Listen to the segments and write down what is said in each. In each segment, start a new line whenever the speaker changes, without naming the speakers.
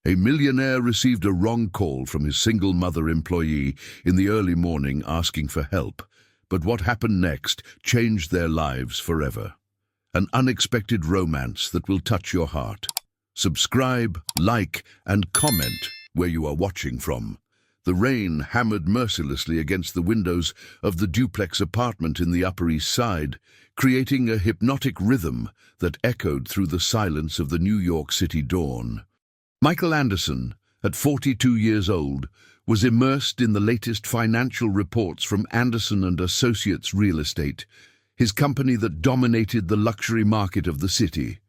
A millionaire received a wrong call from his single mother employee in the early morning asking for help, but what happened next changed their lives forever. An unexpected romance that will touch your heart. Subscribe, like, and comment where you are watching from. The rain hammered mercilessly against the windows of the duplex apartment in the Upper East Side, creating a hypnotic rhythm that echoed through the silence of the New York City dawn. Michael Anderson, at 42 years old, was immersed in the latest financial reports from Anderson and Associates Real Estate, his company that dominated the luxury market of the city.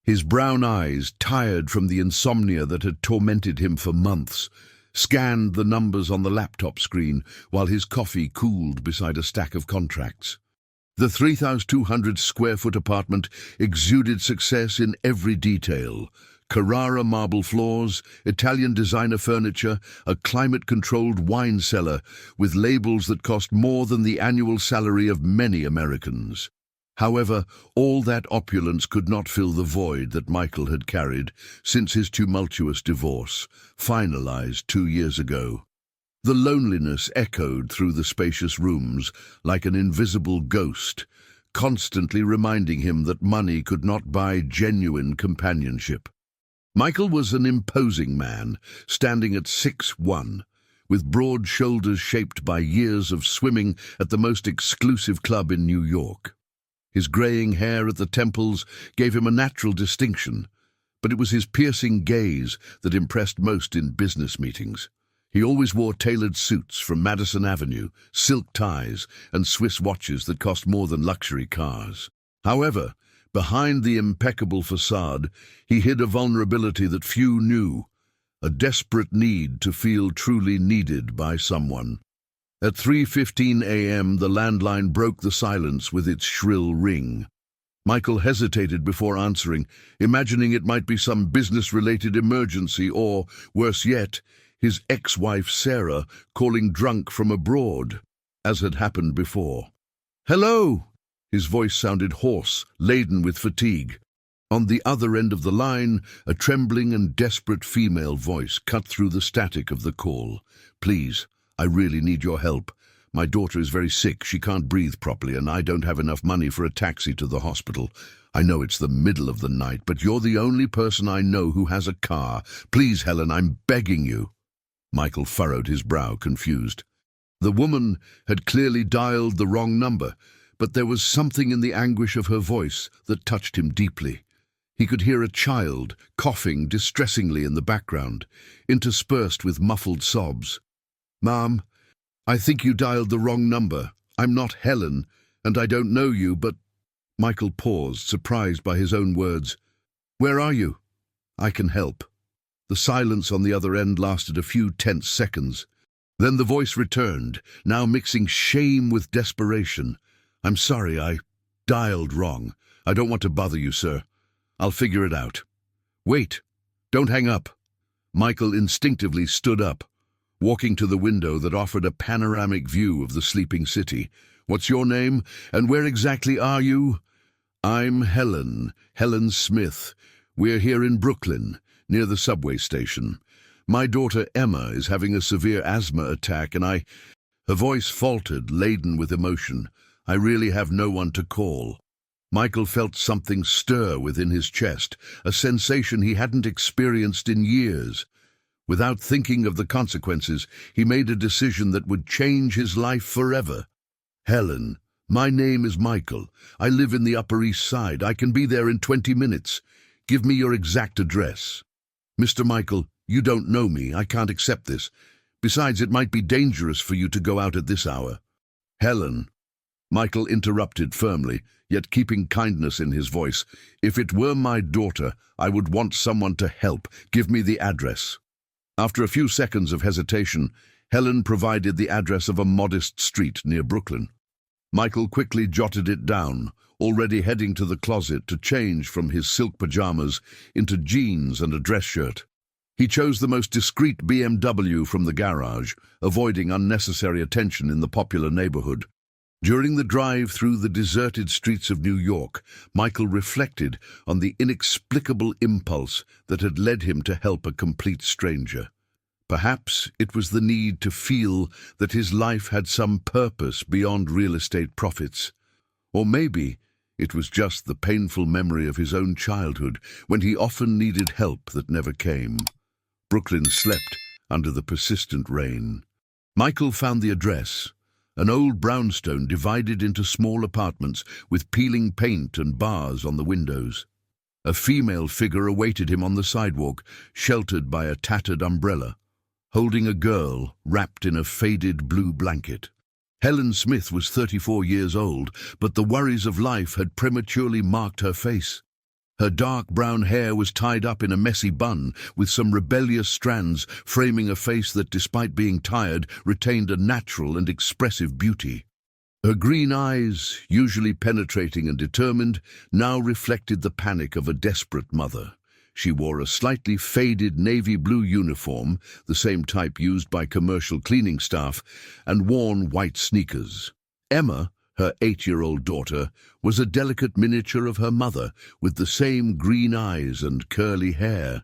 His brown eyes, tired from the insomnia that had tormented him for months, scanned the numbers on the laptop screen while his coffee cooled beside a stack of contracts. The 3,200-square-foot apartment exuded success in every detail. Carrara marble floors, Italian designer furniture, a climate-controlled wine cellar with labels that cost more than the annual salary of many Americans. However, all that opulence could not fill the void that Michael had carried since his tumultuous divorce, finalized 2 years ago. The loneliness echoed through the spacious rooms like an invisible ghost, constantly reminding him that money could not buy genuine companionship. Michael was an imposing man, standing at 6'1", with broad shoulders shaped by years of swimming at the most exclusive club in New York. His graying hair at the temples gave him a natural distinction, but it was his piercing gaze that impressed most in business meetings. He always wore tailored suits from Madison Avenue, silk ties, and Swiss watches that cost more than luxury cars. However, behind the impeccable facade, he hid a vulnerability that few knew, a desperate need to feel truly needed by someone. At 3:15 a.m., the landline broke the silence with its shrill ring. Michael hesitated before answering, imagining it might be some business-related emergency or, worse yet, his ex-wife Sarah calling drunk from abroad, as had happened before. "Hello!" His voice sounded hoarse, laden with fatigue. On the other end of the line, a trembling and desperate female voice cut through the static of the call. "Please, I really need your help. My daughter is very sick, she can't breathe properly, and I don't have enough money for a taxi to the hospital. I know it's the middle of the night, but you're the only person I know who has a car. Please, Helen, I'm begging you." Michael furrowed his brow, confused. The woman had clearly dialed the wrong number, but there was something in the anguish of her voice that touched him deeply. He could hear a child coughing distressingly in the background, interspersed with muffled sobs. "Mom, I think you dialed the wrong number. I'm not Helen, and I don't know you, but—" Michael paused, surprised by his own words. "Where are you? I can help." The silence on the other end lasted a few tense seconds. Then the voice returned, now mixing shame with desperation. "I'm sorry, I dialed wrong. I don't want to bother you, sir. I'll figure it out." "Wait, don't hang up." Michael instinctively stood up, walking to the window that offered a panoramic view of the sleeping city. "What's your name, and where exactly are you?" "I'm Helen Smith. We're here in Brooklyn, near the subway station. My daughter Emma is having a severe asthma attack, and Her voice faltered, laden with emotion. "I really have no one to call." Michael felt something stir within his chest, a sensation he hadn't experienced in years. Without thinking of the consequences, he made a decision that would change his life forever. "Helen, my name is Michael. I live in the Upper East Side. I can be there in 20 minutes. Give me your exact address." "Mr. Michael, you don't know me. I can't accept this. Besides, it might be dangerous for you to go out at this hour." "Helen," Michael interrupted firmly, yet keeping kindness in his voice, "if it were my daughter, I would want someone to help. Give me the address." After a few seconds of hesitation, Helen provided the address of a modest street near Brooklyn. Michael quickly jotted it down, already heading to the closet to change from his silk pajamas into jeans and a dress shirt. He chose the most discreet BMW from the garage, avoiding unnecessary attention in the popular neighborhood. During the drive through the deserted streets of New York, Michael reflected on the inexplicable impulse that had led him to help a complete stranger. Perhaps it was the need to feel that his life had some purpose beyond real estate profits. Or maybe it was just the painful memory of his own childhood, when he often needed help that never came. Brooklyn slept under the persistent rain. Michael found the address, an old brownstone divided into small apartments with peeling paint and bars on the windows. A female figure awaited him on the sidewalk, sheltered by a tattered umbrella, holding a girl wrapped in a faded blue blanket. Helen Smith was 34 years old, but the worries of life had prematurely marked her face. Her dark brown hair was tied up in a messy bun, with some rebellious strands framing a face that, despite being tired, retained a natural and expressive beauty. Her green eyes, usually penetrating and determined, now reflected the panic of a desperate mother. She wore a slightly faded navy blue uniform, the same type used by commercial cleaning staff, and worn white sneakers. Emma, her 8-year-old daughter, was a delicate miniature of her mother, with the same green eyes and curly hair.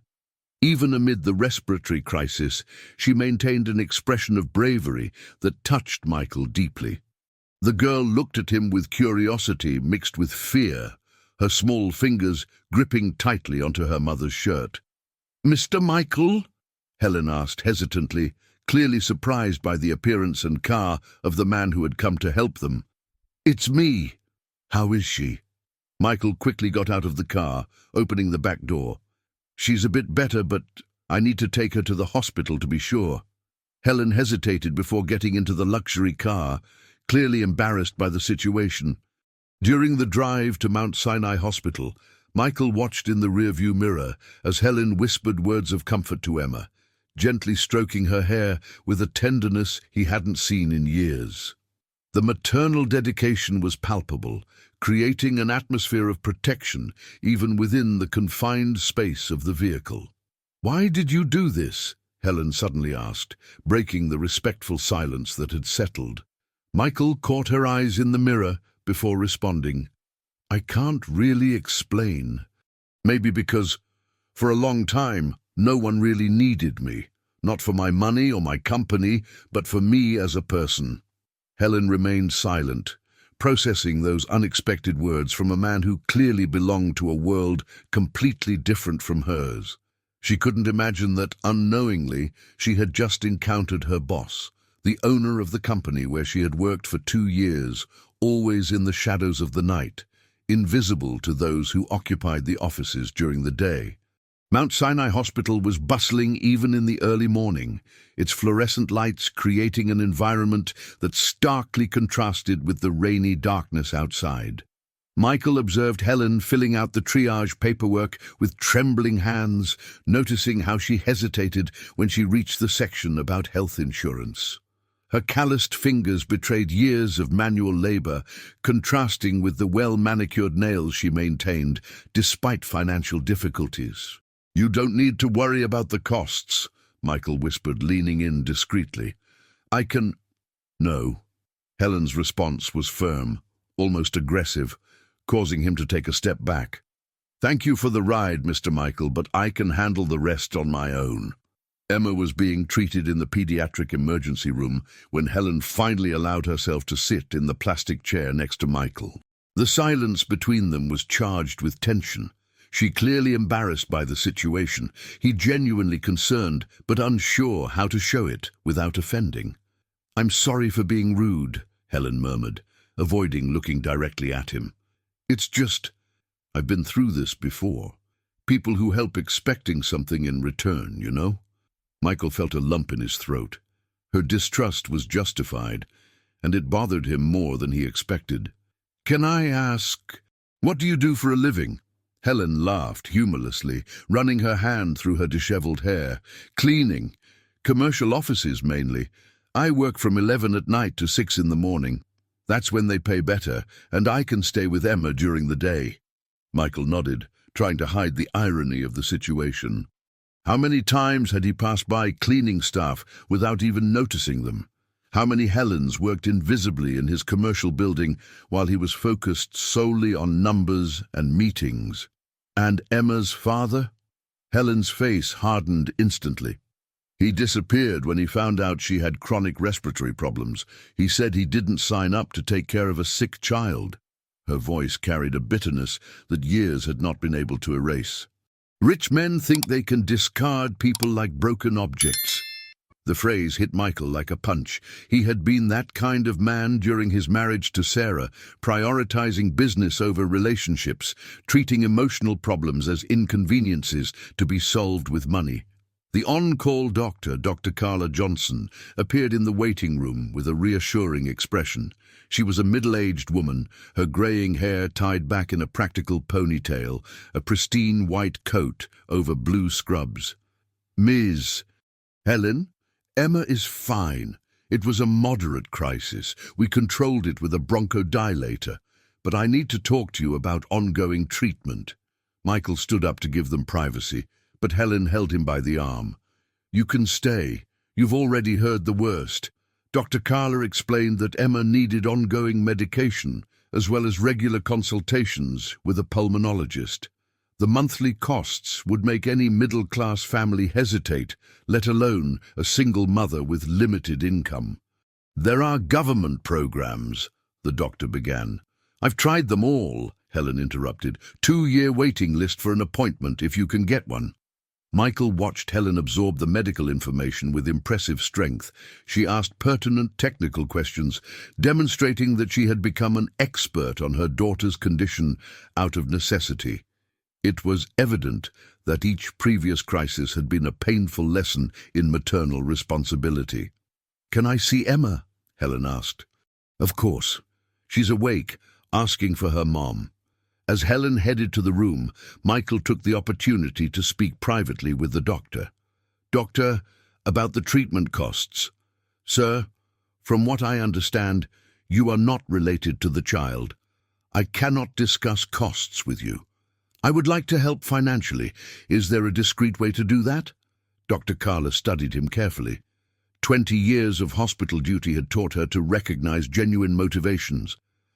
Even amid the respiratory crisis, she maintained an expression of bravery that touched Michael deeply. The girl looked at him with curiosity mixed with fear, her small fingers gripping tightly onto her mother's shirt. "Mr. Michael?" Helen asked hesitantly, clearly surprised by the appearance and car of the man who had come to help them. "It's me. How is she?" Michael quickly got out of the car, opening the back door. "She's a bit better, but I need to take her to the hospital to be sure." Helen hesitated before getting into the luxury car, clearly embarrassed by the situation. During the drive to Mount Sinai Hospital, Michael watched in the rearview mirror as Helen whispered words of comfort to Emma, gently stroking her hair with a tenderness he hadn't seen in years. The maternal dedication was palpable, creating an atmosphere of protection even within the confined space of the vehicle. "Why did you do this?" Helen suddenly asked, breaking the respectful silence that had settled. Michael caught her eyes in the mirror before responding. "I can't really explain. Maybe because, for a long time, no one really needed me. Not for my money or my company, but for me as a person." Helen remained silent, processing those unexpected words from a man who clearly belonged to a world completely different from hers. She couldn't imagine that, unknowingly, she had just encountered her boss, the owner of the company where she had worked for 2 years, always in the shadows of the night, invisible to those who occupied the offices during the day. Mount Sinai Hospital was bustling even in the early morning, its fluorescent lights creating an environment that starkly contrasted with the rainy darkness outside. Michael observed Helen filling out the triage paperwork with trembling hands, noticing how she hesitated when she reached the section about health insurance. Her calloused fingers betrayed years of manual labor, contrasting with the well-manicured nails she maintained, despite financial difficulties. "You don't need to worry about the costs," Michael whispered, leaning in discreetly. "I can—" "No." Helen's response was firm, almost aggressive, causing him to take a step back. "Thank you for the ride, Mr. Michael, but I can handle the rest on my own." Emma was being treated in the pediatric emergency room when Helen finally allowed herself to sit in the plastic chair next to Michael. The silence between them was charged with tension. She clearly embarrassed by the situation, he genuinely concerned, but unsure how to show it without offending. "I'm sorry for being rude," Helen murmured, avoiding looking directly at him. "It's just, I've been through this before. People who help expecting something in return, you know?" Michael felt a lump in his throat. Her distrust was justified, and it bothered him more than he expected. "Can I ask, what do you do for a living?" Helen laughed humorlessly, running her hand through her disheveled hair. "Cleaning. Commercial offices, mainly. I work from 11 at night to 6 in the morning. That's when they pay better, and I can stay with Emma during the day." Michael nodded, trying to hide the irony of the situation. How many times had he passed by cleaning staff without even noticing them? How many Helens worked invisibly in his commercial building while he was focused solely on numbers and meetings? And Emma's father? Helen's face hardened instantly. He disappeared when he found out she had chronic respiratory problems. He said he didn't sign up to take care of a sick child. Her voice carried a bitterness that years had not been able to erase. Rich men think they can discard people like broken objects. The phrase hit Michael like a punch. He had been that kind of man during his marriage to Sarah, prioritizing business over relationships, treating emotional problems as inconveniences to be solved with money. The on-call doctor, Dr. Carla Johnson, appeared in the waiting room with a reassuring expression. She was a middle-aged woman, her graying hair tied back in a practical ponytail, a pristine white coat over blue scrubs. Ms. Helen, Emma is fine. It was a moderate crisis. We controlled it with a bronchodilator. But I need to talk to you about ongoing treatment. Michael stood up to give them privacy, but Helen held him by the arm. You can stay. You've already heard the worst. Dr. Carla explained that Emma needed ongoing medication, as well as regular consultations with a pulmonologist. The monthly costs would make any middle-class family hesitate, let alone a single mother with limited income. There are government programs, the doctor began. I've tried them all, Helen interrupted. 2-year waiting list for an appointment if you can get one. Michael watched Helen absorb the medical information with impressive strength. She asked pertinent technical questions, demonstrating that she had become an expert on her daughter's condition out of necessity. It was evident that each previous crisis had been a painful lesson in maternal responsibility. Can I see Emma? Helen asked. Of course. She's awake, asking for her mom. As Helen headed to the room, Michael took the opportunity to speak privately with the doctor. Doctor, about the treatment costs. Sir, from what I understand, you are not related to the child. I cannot discuss costs with you. I would like to help financially. Is there a discreet way to do that? Dr. Carla studied him carefully. 20 years of hospital duty had taught her to recognize genuine motivations.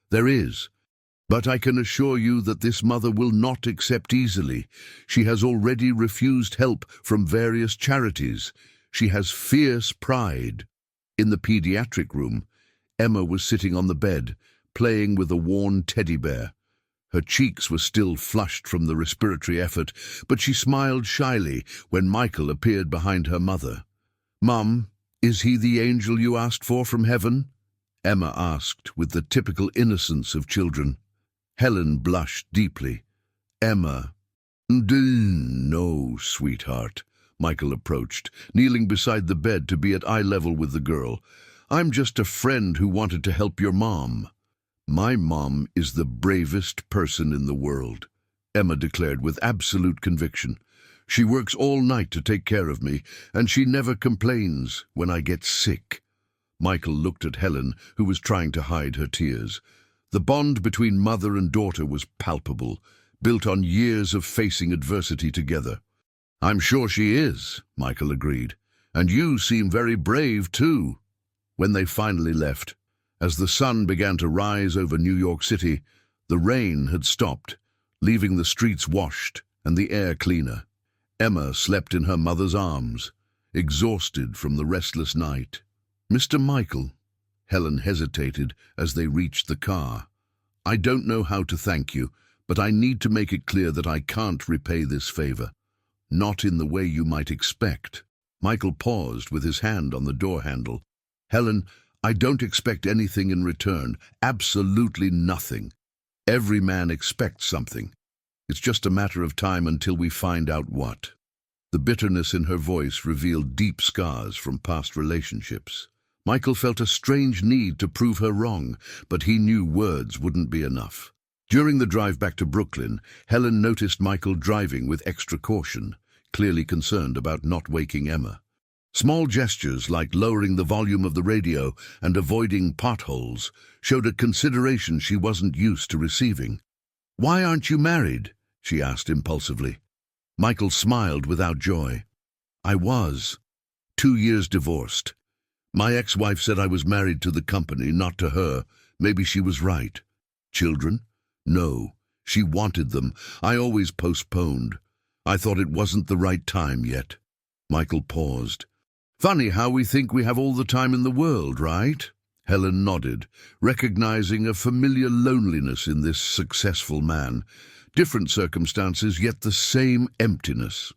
There is. But I can assure you that this mother will not accept easily. She has already refused help from various charities. She has fierce pride. In the pediatric room, Emma was sitting on the bed, playing with a worn teddy bear. Her cheeks were still flushed from the respiratory effort, but she smiled shyly when Michael appeared behind her mother. Mum, is he the angel you asked for from heaven? Emma asked with the typical innocence of children. Helen blushed deeply. Emma. No, sweetheart. Michael approached, kneeling beside the bed to be at eye level with the girl. I'm just a friend who wanted to help your mom. My mom is the bravest person in the world, Emma declared with absolute conviction. She works all night to take care of me, and she never complains when I get sick. Michael looked at Helen, who was trying to hide her tears. The bond between mother and daughter was palpable, built on years of facing adversity together. I'm sure she is, Michael agreed. And you seem very brave, too. When they finally left, as the sun began to rise over New York City, the rain had stopped, leaving the streets washed and the air cleaner. Emma slept in her mother's arms, exhausted from the restless night. Mr. Michael, Helen hesitated as they reached the car. I don't know how to thank you, but I need to make it clear that I can't repay this favor. Not in the way you might expect. Michael paused with his hand on the door handle. Helen, I don't expect anything in return. Absolutely nothing. Every man expects something. It's just a matter of time until we find out what. The bitterness in her voice revealed deep scars from past relationships. Michael felt a strange need to prove her wrong, but he knew words wouldn't be enough. During the drive back to Brooklyn, Helen noticed Michael driving with extra caution, clearly concerned about not waking Emma. Small gestures like lowering the volume of the radio and avoiding potholes showed a consideration she wasn't used to receiving. Why aren't you married? She asked impulsively. Michael smiled without joy. I was. 2 years divorced. My ex-wife said I was married to the company, not to her. Maybe she was right. Children? No. She wanted them. I always postponed. I thought it wasn't the right time yet. Michael paused. Funny how we think we have all the time in the world, right? Helen nodded, recognizing a familiar loneliness in this successful man. Different circumstances, yet the same emptiness.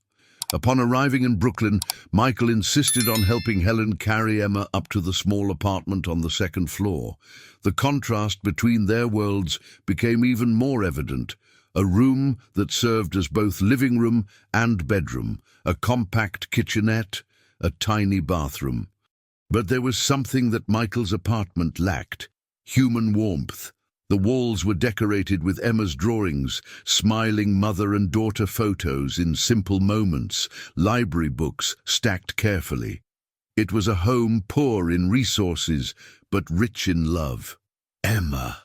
Upon arriving in Brooklyn, Michael insisted on helping Helen carry Emma up to the small apartment on the second floor. The contrast between their worlds became even more evident. A room that served as both living room and bedroom, a compact kitchenette, a tiny bathroom. But there was something that Michael's apartment lacked: human warmth. The walls were decorated with Emma's drawings, smiling mother and daughter photos in simple moments, library books stacked carefully. It was a home poor in resources, but rich in love. Emma,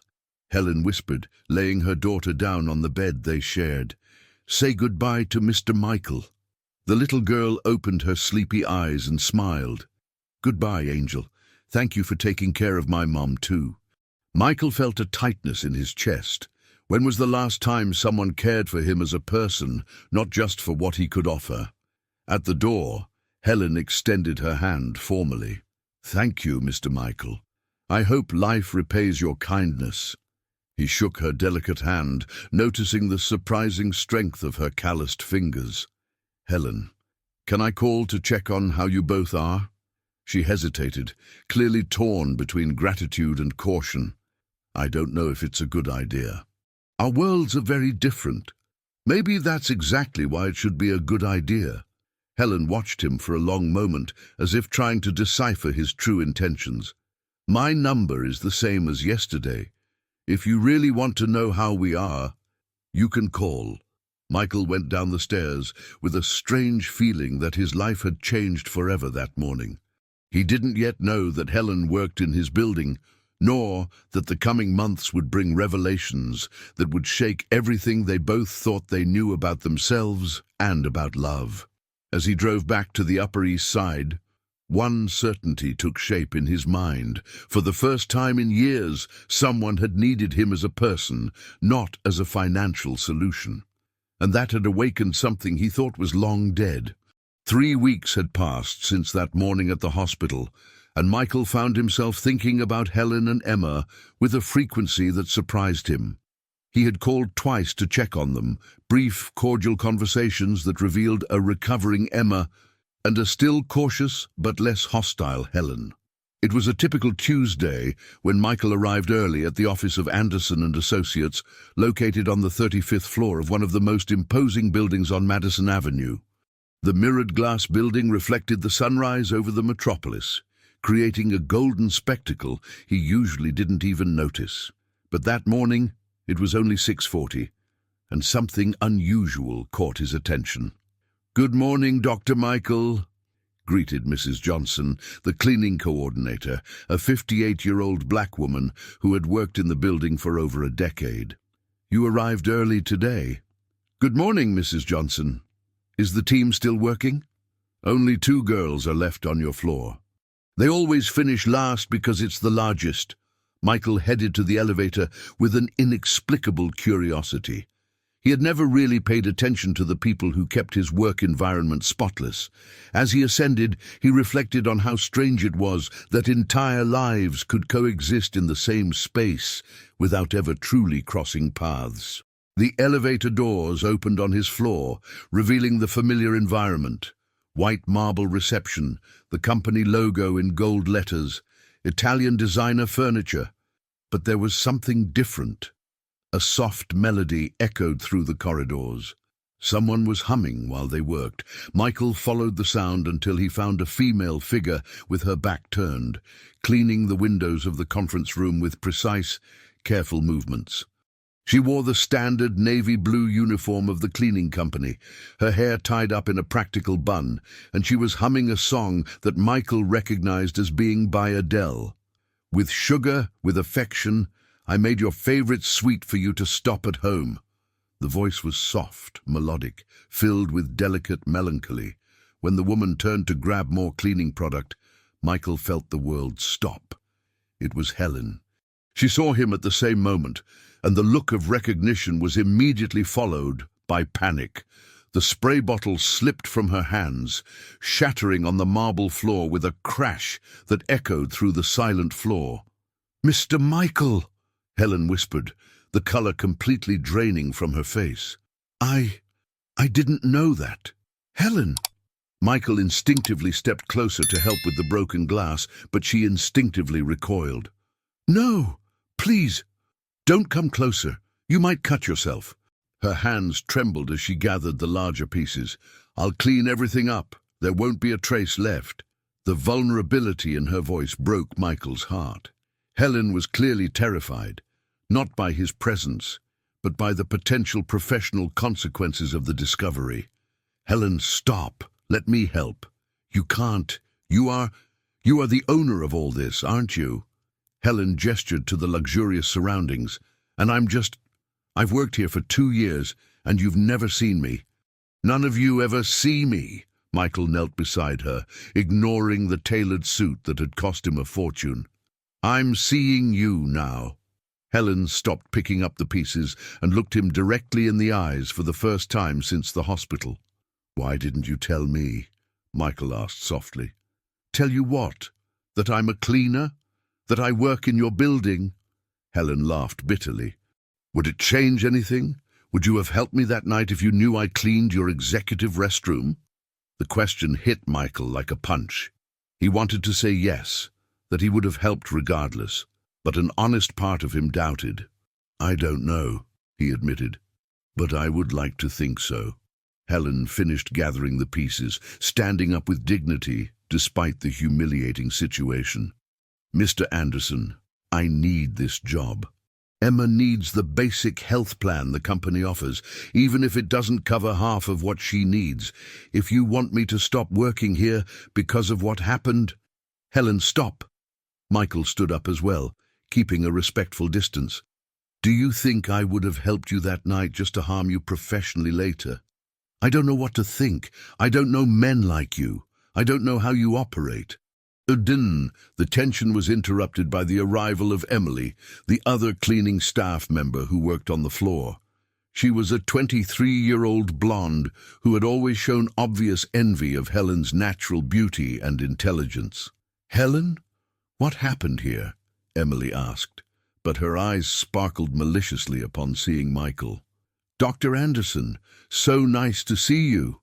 Helen whispered, laying her daughter down on the bed they shared. Say goodbye to Mr. Michael. The little girl opened her sleepy eyes and smiled. Goodbye, Angel. Thank you for taking care of my mom, too. Michael felt a tightness in his chest. When was the last time someone cared for him as a person, not just for what he could offer? At the door, Helen extended her hand formally. Thank you, Mr. Michael. I hope life repays your kindness. He shook her delicate hand, noticing the surprising strength of her calloused fingers. Helen, can I call to check on how you both are? She hesitated, clearly torn between gratitude and caution. I don't know if it's a good idea. Our worlds are very different. Maybe that's exactly why it should be a good idea. Helen watched him for a long moment, as if trying to decipher his true intentions. My number is the same as yesterday. If you really want to know how we are, you can call. Michael went down the stairs with a strange feeling that his life had changed forever that morning. He didn't yet know that Helen worked in his building, nor that the coming months would bring revelations that would shake everything they both thought they knew about themselves and about love. As he drove back to the Upper East Side, one certainty took shape in his mind. For the first time in years, someone had needed him as a person, not as a financial solution. And that had awakened something he thought was long dead. 3 weeks had passed since that morning at the hospital, and Michael found himself thinking about Helen and Emma with a frequency that surprised him. He had called twice to check on them, brief, cordial conversations that revealed a recovering Emma and a still cautious but less hostile Helen. It was a typical Tuesday when Michael arrived early at the office of Anderson and Associates, located on the 35th floor of one of the most imposing buildings on Madison Avenue. The mirrored glass building reflected the sunrise over the metropolis, creating a golden spectacle he usually didn't even notice. But that morning, it was only 6:40, and something unusual caught his attention. "Good morning, Dr. Michael," greeted Mrs. Johnson, the cleaning coordinator, a 58-year-old black woman who had worked in the building for over a decade. "You arrived early today." "Good morning, Mrs. Johnson. Is the team still working?" "Only 2 girls are left on your floor. They always finish last because it's the largest." Michael headed to the elevator with an inexplicable curiosity. He had never really paid attention to the people who kept his work environment spotless. As he ascended, he reflected on how strange it was that entire lives could coexist in the same space without ever truly crossing paths. The elevator doors opened on his floor, revealing the familiar environment. White marble reception, the company logo in gold letters, Italian designer furniture. But there was something different. A soft melody echoed through the corridors. Someone was humming while they worked. Michael followed the sound until he found a female figure with her back turned, cleaning the windows of the conference room with precise, careful movements. She wore the standard navy blue uniform of the cleaning company, her hair tied up in a practical bun, and she was humming a song that Michael recognized as being by Adele. "With sugar, with affection, I made your favorite sweet for you to stop at home." The voice was soft, melodic, filled with delicate melancholy. When the woman turned to grab more cleaning product, Michael felt the world stop. It was Helen. She saw him at the same moment, and the look of recognition was immediately followed by panic. The spray bottle slipped from her hands, shattering on the marble floor with a crash that echoed through the silent floor. "Mr. Michael," Helen whispered, the color completely draining from her face. I didn't know that." "Helen!" Michael instinctively stepped closer to help with the broken glass, but she instinctively recoiled. "No, please, don't come closer. You might cut yourself." Her hands trembled as she gathered the larger pieces. "I'll clean everything up. There won't be a trace left." The vulnerability in her voice broke Michael's heart. Helen was clearly terrified, not by his presence, but by the potential professional consequences of the discovery. "Helen, stop. Let me help." "You can't. You are the owner of all this, aren't you?" Helen gestured to the luxurious surroundings. "And I've worked here for 2 years, and you've never seen me." "None of you ever see me." Michael knelt beside her, ignoring the tailored suit that had cost him a fortune. "I'm seeing you now." Helen stopped picking up the pieces and looked him directly in the eyes for the first time since the hospital. "Why didn't you tell me?" Michael asked softly. "Tell you what? That I'm a cleaner? That I work in your building?" Helen laughed bitterly. "Would it change anything? Would you have helped me that night if you knew I cleaned your executive restroom?" The question hit Michael like a punch. He wanted to say yes, that he would have helped regardless, but an honest part of him doubted. "I don't know," he admitted, "but I would like to think so." Helen finished gathering the pieces, standing up with dignity despite the humiliating situation. "Mr. Anderson, I need this job. Emma needs the basic health plan the company offers, even if it doesn't cover half of what she needs. If you want me to stop working here because of what happened—" "Helen, stop!" Michael stood up as well, keeping a respectful distance. "Do you think I would have helped you that night just to harm you professionally later? I don't know what to think. I don't know men like you. I don't know how you operate." The tension was interrupted by the arrival of Emily, the other cleaning staff member who worked on the floor. She was a 23-year-old blonde who had always shown obvious envy of Helen's natural beauty and intelligence. "Helen, what happened here?" Emily asked, but her eyes sparkled maliciously upon seeing Michael. "Dr. Anderson, so nice to see you."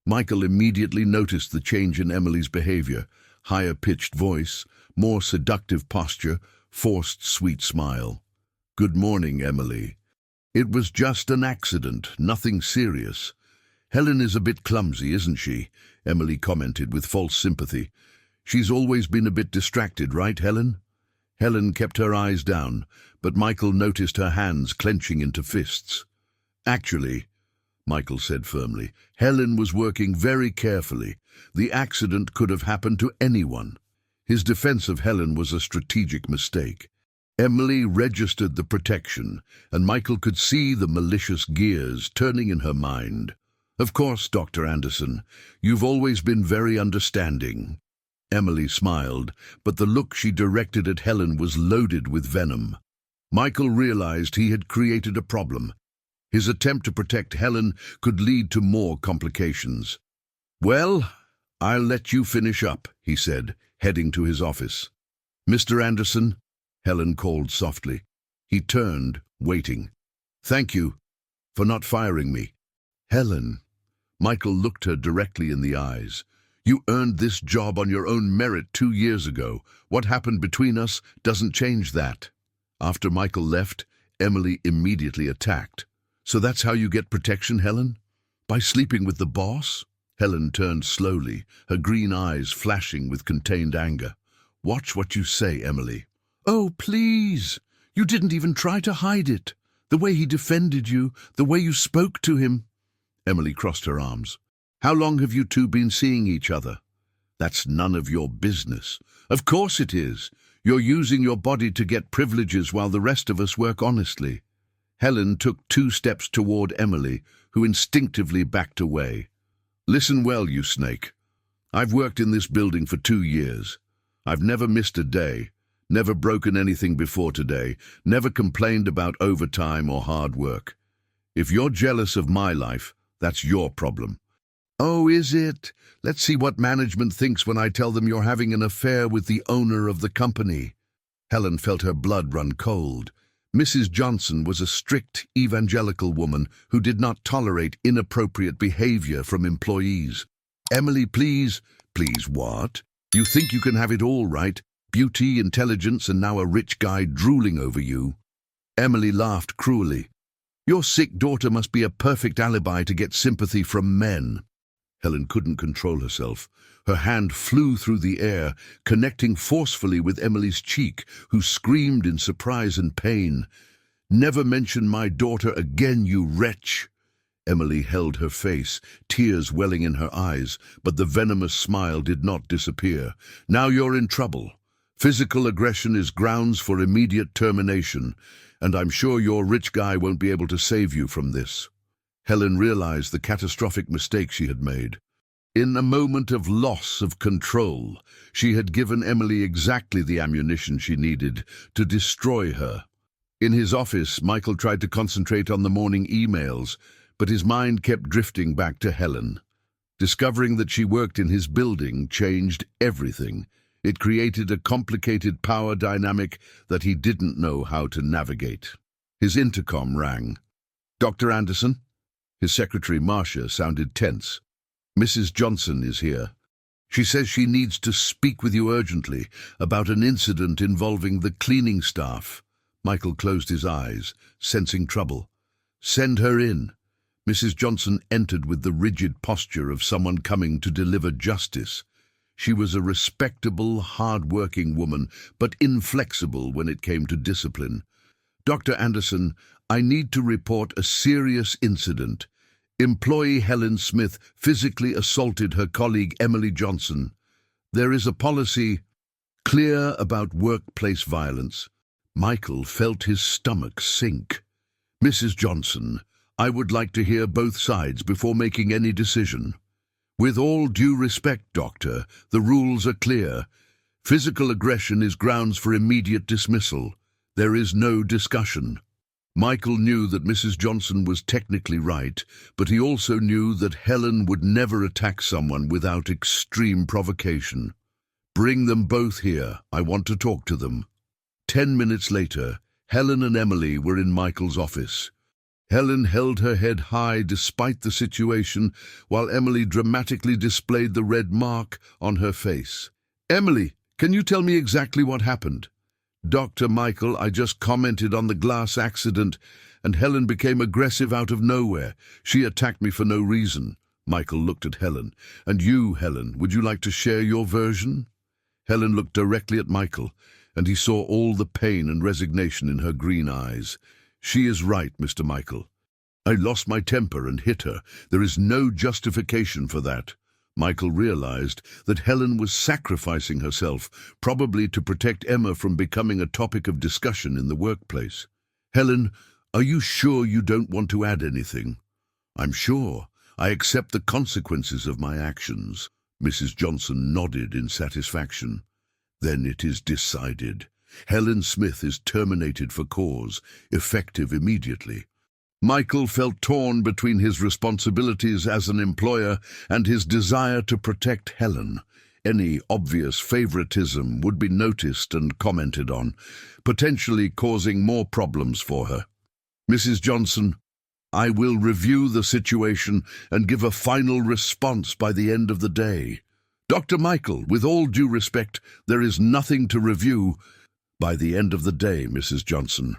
Michael immediately noticed the change in Emily's behavior. Higher-pitched voice, more seductive posture, forced sweet smile. "Good morning, Emily. It was just an accident, nothing serious." "Helen is a bit clumsy, isn't she?" Emily commented with false sympathy. "She's always been a bit distracted, right, Helen?" Helen kept her eyes down, but Michael noticed her hands clenching into fists. "Actually," Michael said firmly, "Helen was working very carefully. The accident could have happened to anyone." His defense of Helen was a strategic mistake. Emily registered the protection, and Michael could see the malicious gears turning in her mind. "Of course, Dr. Anderson, you've always been very understanding." Emily smiled, but the look she directed at Helen was loaded with venom. Michael realized he had created a problem. His attempt to protect Helen could lead to more complications. "Well, I'll let you finish up," he said, heading to his office. "Mr. Anderson," Helen called softly. He turned, waiting. "Thank you for not firing me." "Helen," Michael looked her directly in the eyes. "You earned this job on your own merit 2 years ago. What happened between us doesn't change that." After Michael left, Emily immediately attacked. "So that's how you get protection, Helen? By sleeping with the boss?" Helen turned slowly, her green eyes flashing with contained anger. "Watch what you say, Emily." "Oh, please! You didn't even try to hide it. The way he defended you, the way you spoke to him." Emily crossed her arms. "How long have you two been seeing each other?" "That's none of your business." "Of course it is. You're using your body to get privileges while the rest of us work honestly." Helen took 2 steps toward Emily, who instinctively backed away. "Listen well, you snake. I've worked in this building for 2 years. I've never missed a day, never broken anything before today, never complained about overtime or hard work. If you're jealous of my life, that's your problem. Oh, is it? Let's see what management thinks when I tell them you're having an affair with the owner of the company. Helen felt her blood run cold. Mrs. Johnson was a strict evangelical woman who did not tolerate inappropriate behavior from employees. Emily, please. Please what? You think you can have it all, right? Beauty, intelligence, and now a rich guy drooling over you. Emily laughed cruelly. Your sick daughter must be a perfect alibi to get sympathy from men. Helen couldn't control herself. Her hand flew through the air, connecting forcefully with Emily's cheek, who screamed in surprise and pain. Never mention my daughter again, you wretch! Emily held her face, tears welling in her eyes, but the venomous smile did not disappear. Now you're in trouble. Physical aggression is grounds for immediate termination, and I'm sure your rich guy won't be able to save you from this. Helen realized the catastrophic mistake she had made. In a moment of loss of control, she had given Emily exactly the ammunition she needed to destroy her. In his office, Michael tried to concentrate on the morning emails, but his mind kept drifting back to Helen. Discovering that she worked in his building changed everything. It created a complicated power dynamic that he didn't know how to navigate. His intercom rang. Dr. Anderson? His secretary, Marcia, sounded tense. Mrs. Johnson is here. She says she needs to speak with you urgently about an incident involving the cleaning staff. Michael closed his eyes, sensing trouble. Send her in. Mrs. Johnson entered with the rigid posture of someone coming to deliver justice. She was a respectable, hard-working woman, but inflexible when it came to discipline. Dr. Anderson, I need to report a serious incident. Employee Helen Smith physically assaulted her colleague Emily Johnson. There is a policy clear about workplace violence. Michael felt his stomach sink. Mrs. Johnson, I would like to hear both sides before making any decision. With all due respect, Doctor, the rules are clear. Physical aggression is grounds for immediate dismissal. There is no discussion. Michael knew that Mrs. Johnson was technically right, but he also knew that Helen would never attack someone without extreme provocation. Bring them both here. I want to talk to them. 10 minutes later, Helen and Emily were in Michael's office. Helen held her head high despite the situation, while Emily dramatically displayed the red mark on her face. Emily, can you tell me exactly what happened? Dr. Michael, I just commented on the glass accident, and Helen became aggressive out of nowhere. She attacked me for no reason. Michael looked at Helen. And you, Helen, would you like to share your version? Helen looked directly at Michael, and he saw all the pain and resignation in her green eyes. She is right, Mr. Michael. I lost my temper and hit her. There is no justification for that. Michael realized that Helen was sacrificing herself, probably to protect Emma from becoming a topic of discussion in the workplace. Helen, are you sure you don't want to add anything? I'm sure. I accept the consequences of my actions. Mrs. Johnson nodded in satisfaction. Then it is decided. Helen Smith is terminated for cause, effective immediately. Michael felt torn between his responsibilities as an employer and his desire to protect Helen. Any obvious favoritism would be noticed and commented on, potentially causing more problems for her. Mrs. Johnson, I will review the situation and give a final response by the end of the day. Dr. Michael, with all due respect, there is nothing to review. By the end of the day, Mrs. Johnson.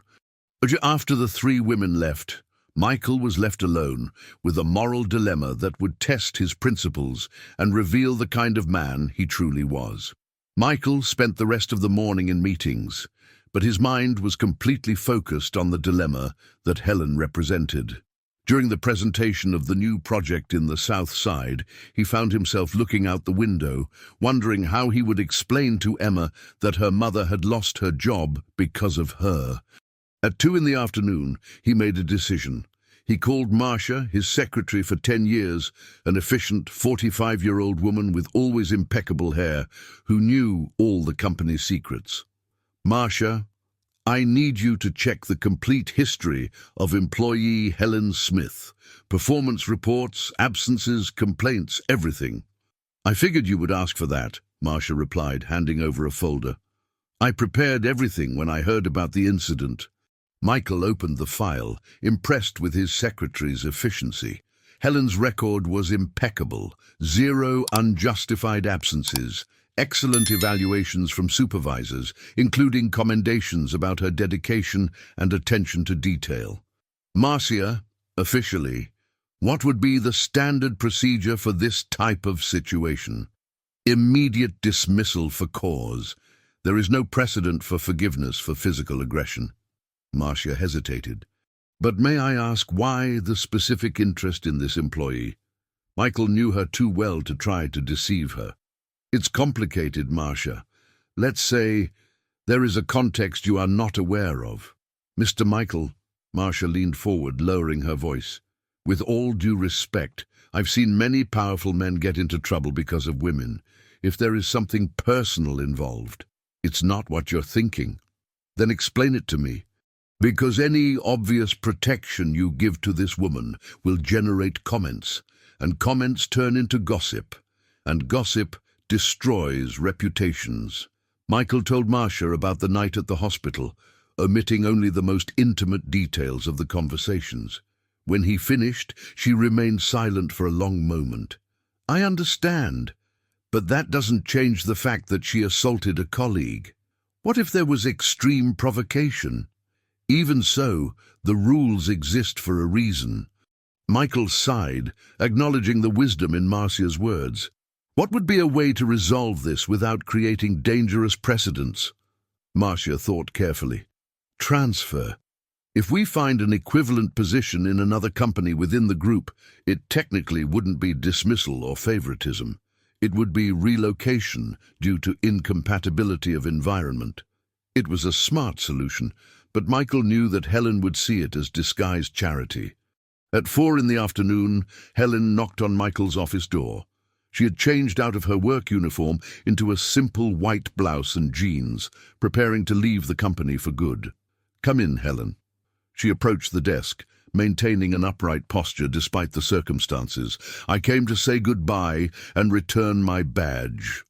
After the three women left, Michael was left alone with a moral dilemma that would test his principles and reveal the kind of man he truly was. Michael spent the rest of the morning in meetings, but his mind was completely focused on the dilemma that Helen represented. During the presentation of the new project in the South Side, he found himself looking out the window, wondering how he would explain to Emma that her mother had lost her job because of her. At 2 in the afternoon, he made a decision. He called Marcia, his secretary for 10 years, an efficient 45-year-old woman with always impeccable hair, who knew all the company's secrets. "Marcia, I need you to check the complete history of employee Helen Smith. Performance reports, absences, complaints, everything." "I figured you would ask for that," Marcia replied, handing over a folder. "I prepared everything when I heard about the incident." Michael opened the file, impressed with his secretary's efficiency. Helen's record was impeccable. 0 unjustified absences. Excellent evaluations from supervisors, including commendations about her dedication and attention to detail. "Marcia, officially, what would be the standard procedure for this type of situation?" "Immediate dismissal for cause. There is no precedent for forgiveness for physical aggression." Marcia hesitated. "But may I ask why the specific interest in this employee?" Michael knew her too well to try to deceive her. "It's complicated, Marcia. Let's say there is a context you are not aware of." "Mr. Michael," Marcia leaned forward, lowering her voice, "with all due respect, I've seen many powerful men get into trouble because of women. If there is something personal involved, it's not what you're thinking. Then explain it to me. Because any obvious protection you give to this woman will generate comments, and comments turn into gossip, and gossip destroys reputations." Michael told Marcia about the night at the hospital, omitting only the most intimate details of the conversations. When he finished, she remained silent for a long moment. "I understand, but that doesn't change the fact that she assaulted a colleague. What if there was extreme provocation? Even so, the rules exist for a reason." Michael sighed, acknowledging the wisdom in Marcia's words. "What would be a way to resolve this without creating dangerous precedents?" Marcia thought carefully. "Transfer. If we find an equivalent position in another company within the group, it technically wouldn't be dismissal or favoritism. It would be relocation due to incompatibility of environment." It was a smart solution, but Michael knew that Helen would see it as disguised charity. At 4 in the afternoon, Helen knocked on Michael's office door. She had changed out of her work uniform into a simple white blouse and jeans, preparing to leave the company for good. "Come in, Helen." She approached the desk, maintaining an upright posture despite the circumstances. "I came to say goodbye and return my badge."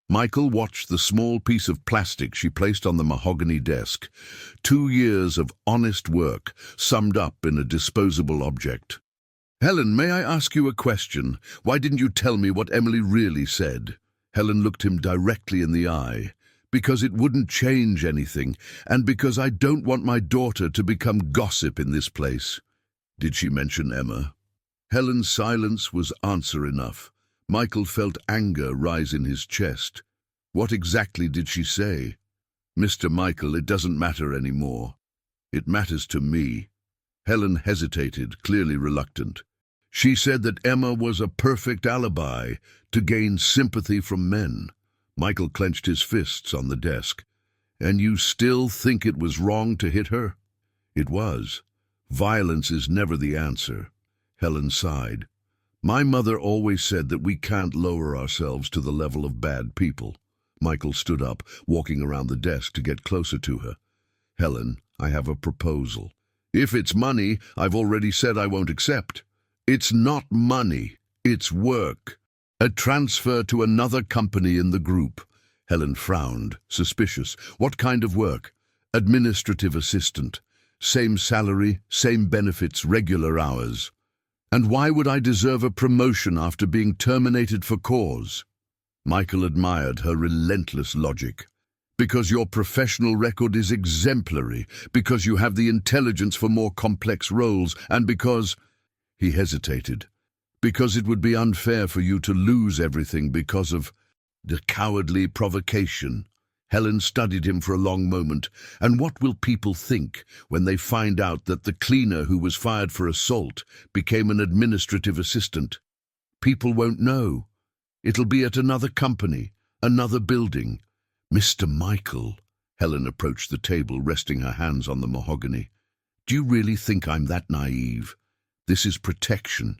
Michael watched the small piece of plastic she placed on the mahogany desk. 2 years of honest work, summed up in a disposable object. "Helen, may I ask you a question? Why didn't you tell me what Emily really said?" Helen looked him directly in the eye. "Because it wouldn't change anything, and because I don't want my daughter to become gossip in this place." "Did she mention Emma?" Helen's silence was answer enough. Michael felt anger rise in his chest. "What exactly did she say?" "Mr. Michael, it doesn't matter anymore." "It matters to me." Helen hesitated, clearly reluctant. "She said that Emma was a perfect alibi to gain sympathy from men." Michael clenched his fists on the desk. "And you still think it was wrong to hit her?" "It was. Violence is never the answer." Helen sighed. "My mother always said that we can't lower ourselves to the level of bad people." Michael stood up, walking around the desk to get closer to her. "Helen, I have a proposal. If it's money, I've already said I won't accept." "It's not money, it's work. A transfer to another company in the group." Helen frowned, suspicious. "What kind of work?" "Administrative assistant. Same salary, same benefits, regular hours." "And why would I deserve a promotion after being terminated for cause?" Michael admired her relentless logic. "Because your professional record is exemplary, because you have the intelligence for more complex roles, and because—" He hesitated. "Because it would be unfair for you to lose everything because of the cowardly provocation." Helen studied him for a long moment. "And what will people think when they find out that the cleaner who was fired for assault became an administrative assistant? People won't know. It'll be at another company, another building." "Mr. Michael," Helen approached the table, resting her hands on the mahogany. "Do you really think I'm that naive? This is protection.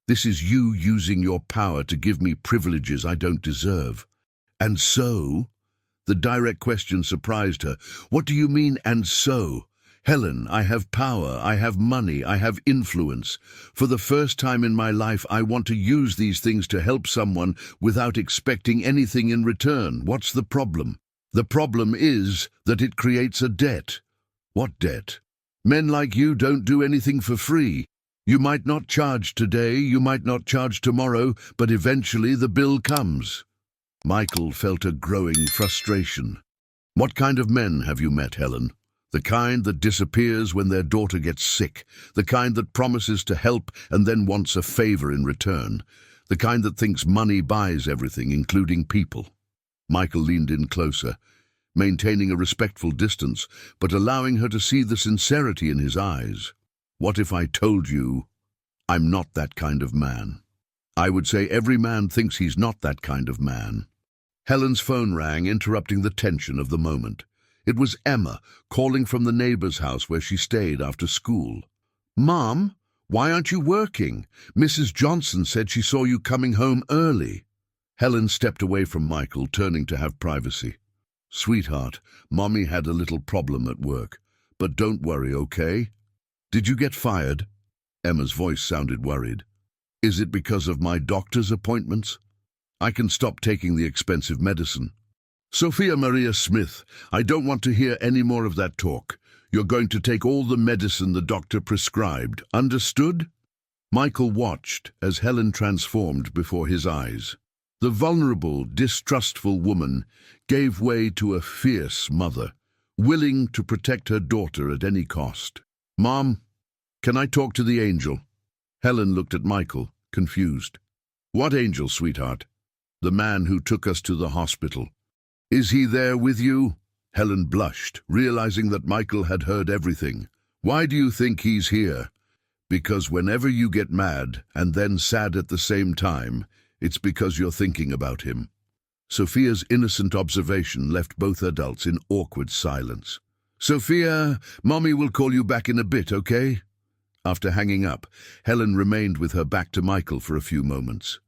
This is you using your power to give me privileges I don't deserve. And so? The direct question surprised her. What do you mean, and so? Helen, I have power, I have money, I have influence. For the first time in my life, I want to use these things to help someone without expecting anything in return. What's the problem? The problem is that it creates a debt. What debt? Men like you don't do anything for free. You might not charge today, you might not charge tomorrow, but eventually the bill comes. Michael felt a growing frustration. What kind of men have you met, Helen? The kind that disappears when their daughter gets sick, the kind that promises to help and then wants a favor in return, the kind that thinks money buys everything, including people. Michael leaned in closer, maintaining a respectful distance, but allowing her to see the sincerity in his eyes. What if I told you I'm not that kind of man? I would say every man thinks he's not that kind of man. Helen's phone rang, interrupting the tension of the moment. It was Emma, calling from the neighbor's house where she stayed after school. "Mom, why aren't you working? Mrs. Johnson said she saw you coming home early." Helen stepped away from Michael, turning to have privacy. "Sweetheart, Mommy had a little problem at work. But don't worry, okay? Did you get fired?" Emma's voice sounded worried. "Is it because of my doctor's appointments? I can stop taking the expensive medicine." "Sophia Maria Smith, I don't want to hear any more of that talk. You're going to take all the medicine the doctor prescribed. Understood?" Michael watched as Helen transformed before his eyes. The vulnerable, distrustful woman gave way to a fierce mother, willing to protect her daughter at any cost. "Mom, can I talk to the angel?" Helen looked at Michael, confused. "What angel, sweetheart?" "The man who took us to the hospital." "Is he there with you?" Helen blushed, realizing that Michael had heard everything. "Why do you think he's here?" "Because whenever you get mad and then sad at the same time, it's because you're thinking about him." Sophia's innocent observation left both adults in awkward silence. "Sophia, Mommy will call you back in a bit, okay?" After hanging up, Helen remained with her back to Michael for a few moments.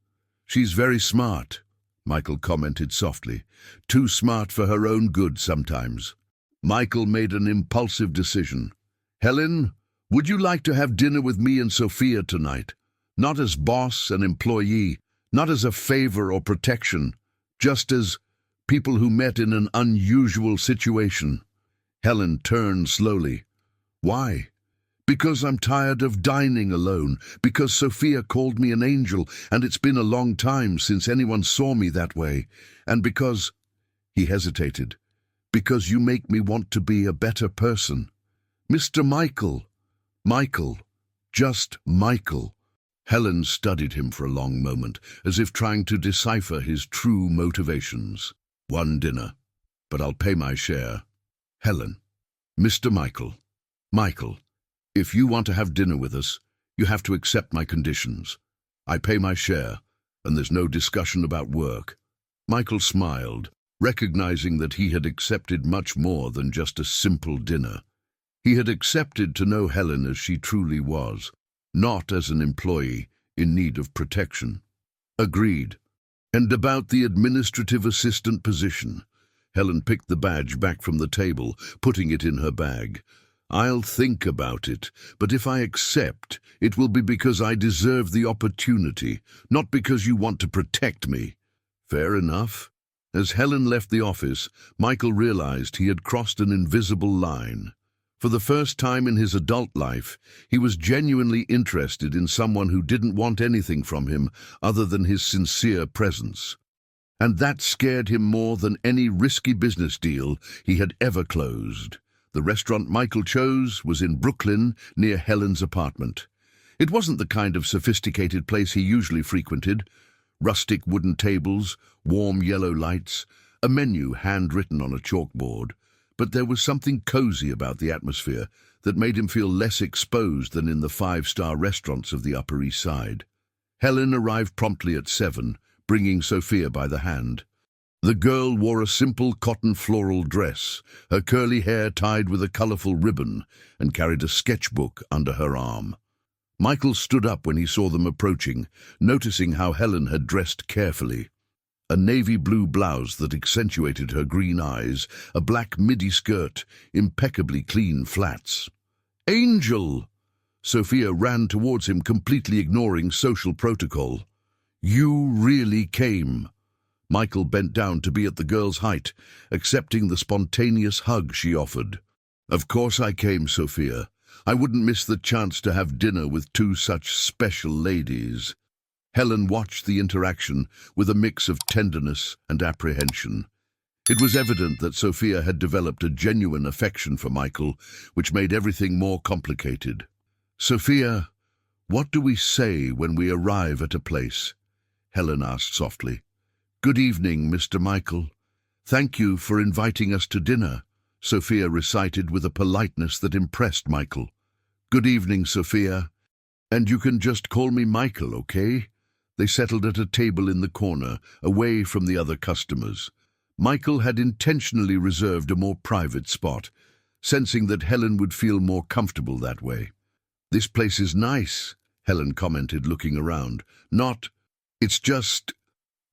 "She's very smart," Michael commented softly. "Too smart for her own good sometimes." Michael made an impulsive decision. "Helen, would you like to have dinner with me and Sophia tonight? Not as boss and employee, not as a favor or protection, just as people who met in an unusual situation." Helen turned slowly. "Why?" "Because I'm tired of dining alone, because Sophia called me an angel, and it's been a long time since anyone saw me that way, and because—" he hesitated, "because you make me want to be a better person. Mr. Michael. Michael. Just Michael." Helen studied him for a long moment, as if trying to decipher his true motivations. "One dinner, but I'll pay my share." "Helen. Mr. Michael. Michael. If you want to have dinner with us, you have to accept my conditions. I pay my share, and there's no discussion about work." Michael smiled, recognizing that he had accepted much more than just a simple dinner. He had accepted to know Helen as she truly was, not as an employee in need of protection. "Agreed. And about the administrative assistant position?" Helen picked the badge back from the table, putting it in her bag. "I'll think about it, but if I accept, it will be because I deserve the opportunity, not because you want to protect me." "Fair enough." As Helen left the office, Michael realized he had crossed an invisible line. For the first time in his adult life, he was genuinely interested in someone who didn't want anything from him other than his sincere presence. And that scared him more than any risky business deal he had ever closed. The restaurant Michael chose was in Brooklyn, near Helen's apartment. It wasn't the kind of sophisticated place he usually frequented. Rustic wooden tables, warm yellow lights, a menu handwritten on a chalkboard. But there was something cozy about the atmosphere that made him feel less exposed than in the five-star restaurants of the Upper East Side. Helen arrived promptly at 7, bringing Sophia by the hand. The girl wore a simple cotton floral dress, her curly hair tied with a colorful ribbon, and carried a sketchbook under her arm. Michael stood up when he saw them approaching, noticing how Helen had dressed carefully. A navy blue blouse that accentuated her green eyes, a black midi skirt, impeccably clean flats. "Angel!" Sophia ran towards him, completely ignoring social protocol. "You really came." Michael bent down to be at the girl's height, accepting the spontaneous hug she offered. "Of course I came, Sophia. I wouldn't miss the chance to have dinner with two such special ladies." Helen watched the interaction with a mix of tenderness and apprehension. It was evident that Sophia had developed a genuine affection for Michael, which made everything more complicated. "Sophia, what do we say when we arrive at a place?" Helen asked softly. "Good evening, Mr. Michael. Thank you for inviting us to dinner," Sophia recited with a politeness that impressed Michael. "Good evening, Sophia. And you can just call me Michael, okay?" They settled at a table in the corner, away from the other customers. Michael had intentionally reserved a more private spot, sensing that Helen would feel more comfortable that way. "This place is nice," Helen commented, looking around. It's just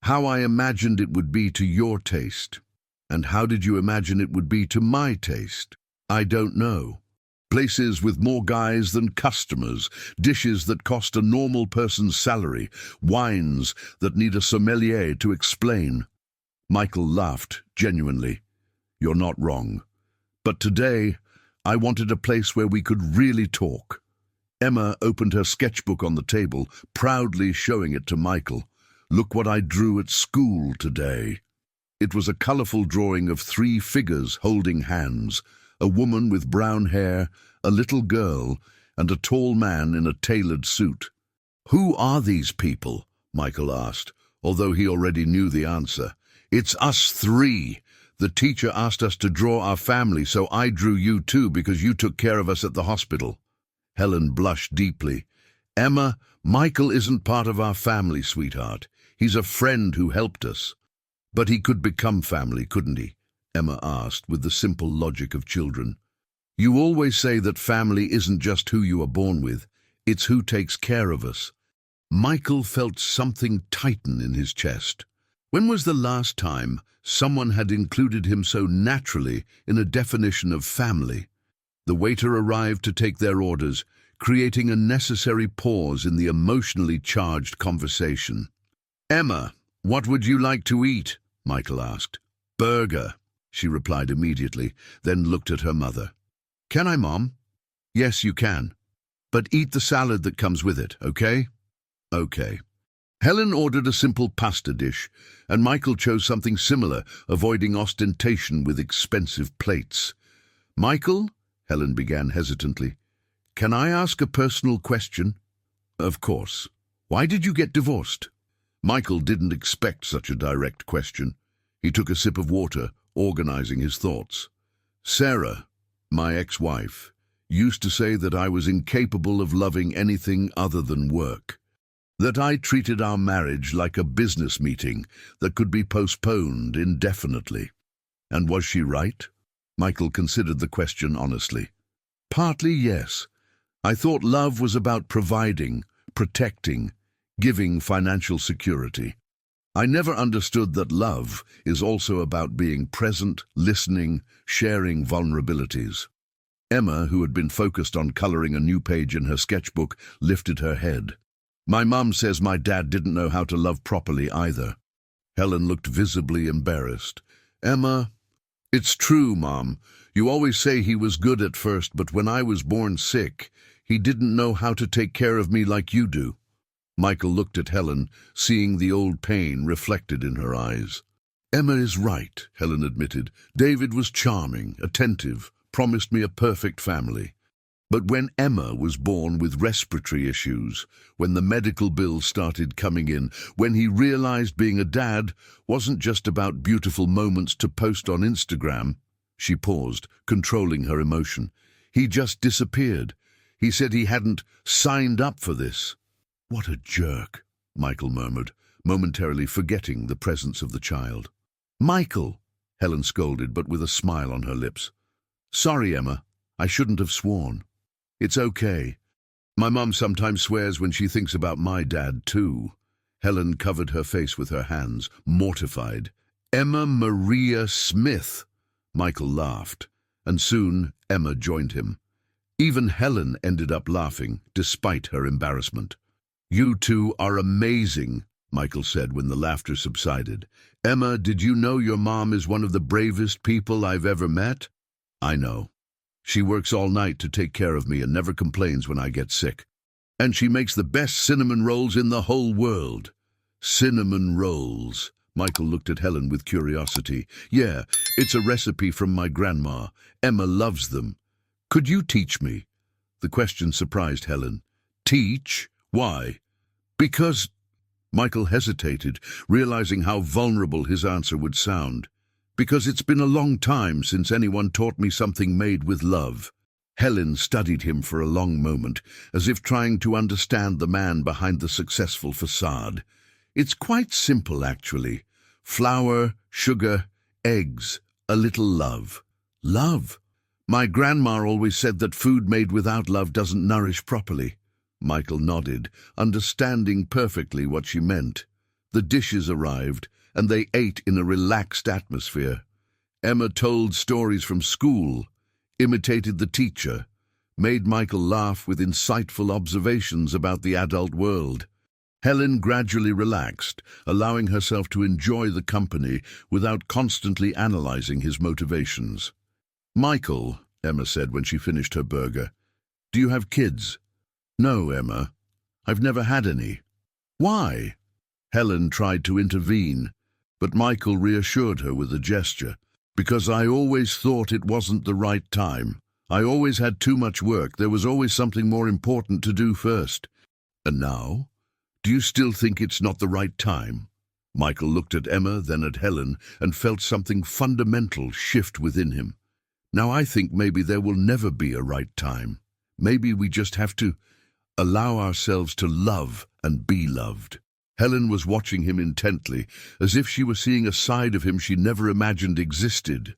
how I imagined it would be to your taste." "And how did you imagine it would be to my taste?" "I don't know. Places with more guys than customers, dishes that cost a normal person's salary, wines that need a sommelier to explain." Michael laughed, genuinely. "You're not wrong. But today, I wanted a place where we could really talk." Emma opened her sketchbook on the table, proudly showing it to Michael. "Look what I drew at school today." It was a colorful drawing of three figures holding hands, a woman with brown hair, a little girl, and a tall man in a tailored suit. "Who are these people?" Michael asked, although he already knew the answer. "It's us three. The teacher asked us to draw our family, so I drew you too because you took care of us at the hospital." Helen blushed deeply. "Emma, Michael isn't part of our family, sweetheart. He's a friend who helped us." "But he could become family, couldn't he?" Emma asked, with the simple logic of children. "You always say that family isn't just who you are born with, it's who takes care of us." Michael felt something tighten in his chest. When was the last time someone had included him so naturally in a definition of family? The waiter arrived to take their orders, creating a necessary pause in the emotionally charged conversation. "Emma, what would you like to eat?" Michael asked. "Burger," she replied immediately, then looked at her mother. "Can I, Mom?" "Yes, you can. But eat the salad that comes with it, okay?" "Okay." Helen ordered a simple pasta dish, and Michael chose something similar, avoiding ostentation with expensive plates. "Michael," Helen began hesitantly, "can I ask a personal question?" "Of course. Why did you get divorced?" Michael didn't expect such a direct question. He took a sip of water, organizing his thoughts. "Sarah, my ex-wife, used to say that I was incapable of loving anything other than work. That I treated our marriage like a business meeting that could be postponed indefinitely. And was she right?" Michael considered the question honestly. "Partly, yes. I thought love was about providing, protecting, giving financial security. I never understood that love is also about being present, listening, sharing vulnerabilities." Emma, who had been focused on coloring a new page in her sketchbook, lifted her head. "My mum says my dad didn't know how to love properly either." Helen looked visibly embarrassed. "Emma, it's true, Mom. You always say he was good at first, but when I was born sick, he didn't know how to take care of me like you do." Michael looked at Helen, seeing the old pain reflected in her eyes. "Emma is right," Helen admitted. "David was charming, attentive, promised me a perfect family. But when Emma was born with respiratory issues, when the medical bills started coming in, when he realized being a dad wasn't just about beautiful moments to post on Instagram," she paused, controlling her emotion. "He just disappeared. He said he hadn't signed up for this." "What a jerk," Michael murmured, momentarily forgetting the presence of the child. "Michael," Helen scolded, but with a smile on her lips. "Sorry, Emma. I shouldn't have sworn." "It's okay. My mum sometimes swears when she thinks about my dad, too. Helen covered her face with her hands, mortified. Emma Maria Smith. Michael laughed, and soon Emma joined him. Even Helen ended up laughing, despite her embarrassment. You two are amazing, Michael said when the laughter subsided. Emma, did you know your mom is one of the bravest people I've ever met? I know. She works all night to take care of me and never complains when I get sick. And she makes the best cinnamon rolls in the whole world. Cinnamon rolls. Michael looked at Helen with curiosity. Yeah, it's a recipe from my grandma. Emma loves them. Could you teach me? The question surprised Helen. Teach? Why? Because... Michael hesitated, realizing how vulnerable his answer would sound. Because it's been a long time since anyone taught me something made with love. Helen studied him for a long moment, as if trying to understand the man behind the successful facade. It's quite simple, actually. Flour, sugar, eggs, a little love. Love? My grandma always said that food made without love doesn't nourish properly. Michael nodded, understanding perfectly what she meant. The dishes arrived, and they ate in a relaxed atmosphere. Emma told stories from school, imitated the teacher, made Michael laugh with insightful observations about the adult world. Helen gradually relaxed, allowing herself to enjoy the company without constantly analyzing his motivations. Michael, Emma said when she finished her burger, do you have kids? No, Emma. I've never had any. Why? Helen tried to intervene, but Michael reassured her with a gesture. Because I always thought it wasn't the right time. I always had too much work. There was always something more important to do first. And now? Do you still think it's not the right time? Michael looked at Emma, then at Helen, and felt something fundamental shift within him. Now I think maybe there will never be a right time. Maybe we just have to allow ourselves to love and be loved. Helen was watching him intently, as if she were seeing a side of him she never imagined existed.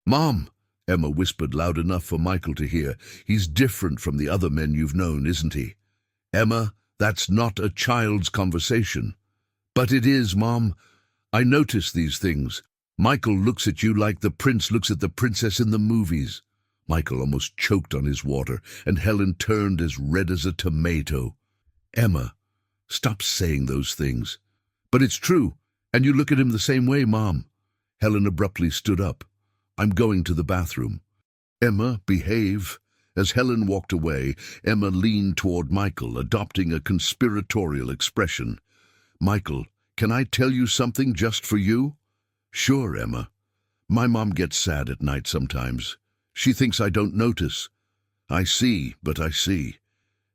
Mom, Emma whispered loud enough for Michael to hear, he's different from the other men you've known, isn't he? Emma, that's not a child's conversation. But it is, Mom. I notice these things. Michael looks at you like the prince looks at the princess in the movies. Michael almost choked on his water, and Helen turned as red as a tomato. Emma, stop saying those things. But it's true, and you look at him the same way, Mom. Helen abruptly stood up. I'm going to the bathroom. Emma, behave. As Helen walked away, Emma leaned toward Michael, adopting a conspiratorial expression. Michael, can I tell you something just for you? Sure, Emma. My mom gets sad at night sometimes. She thinks I don't notice. I see, but I see.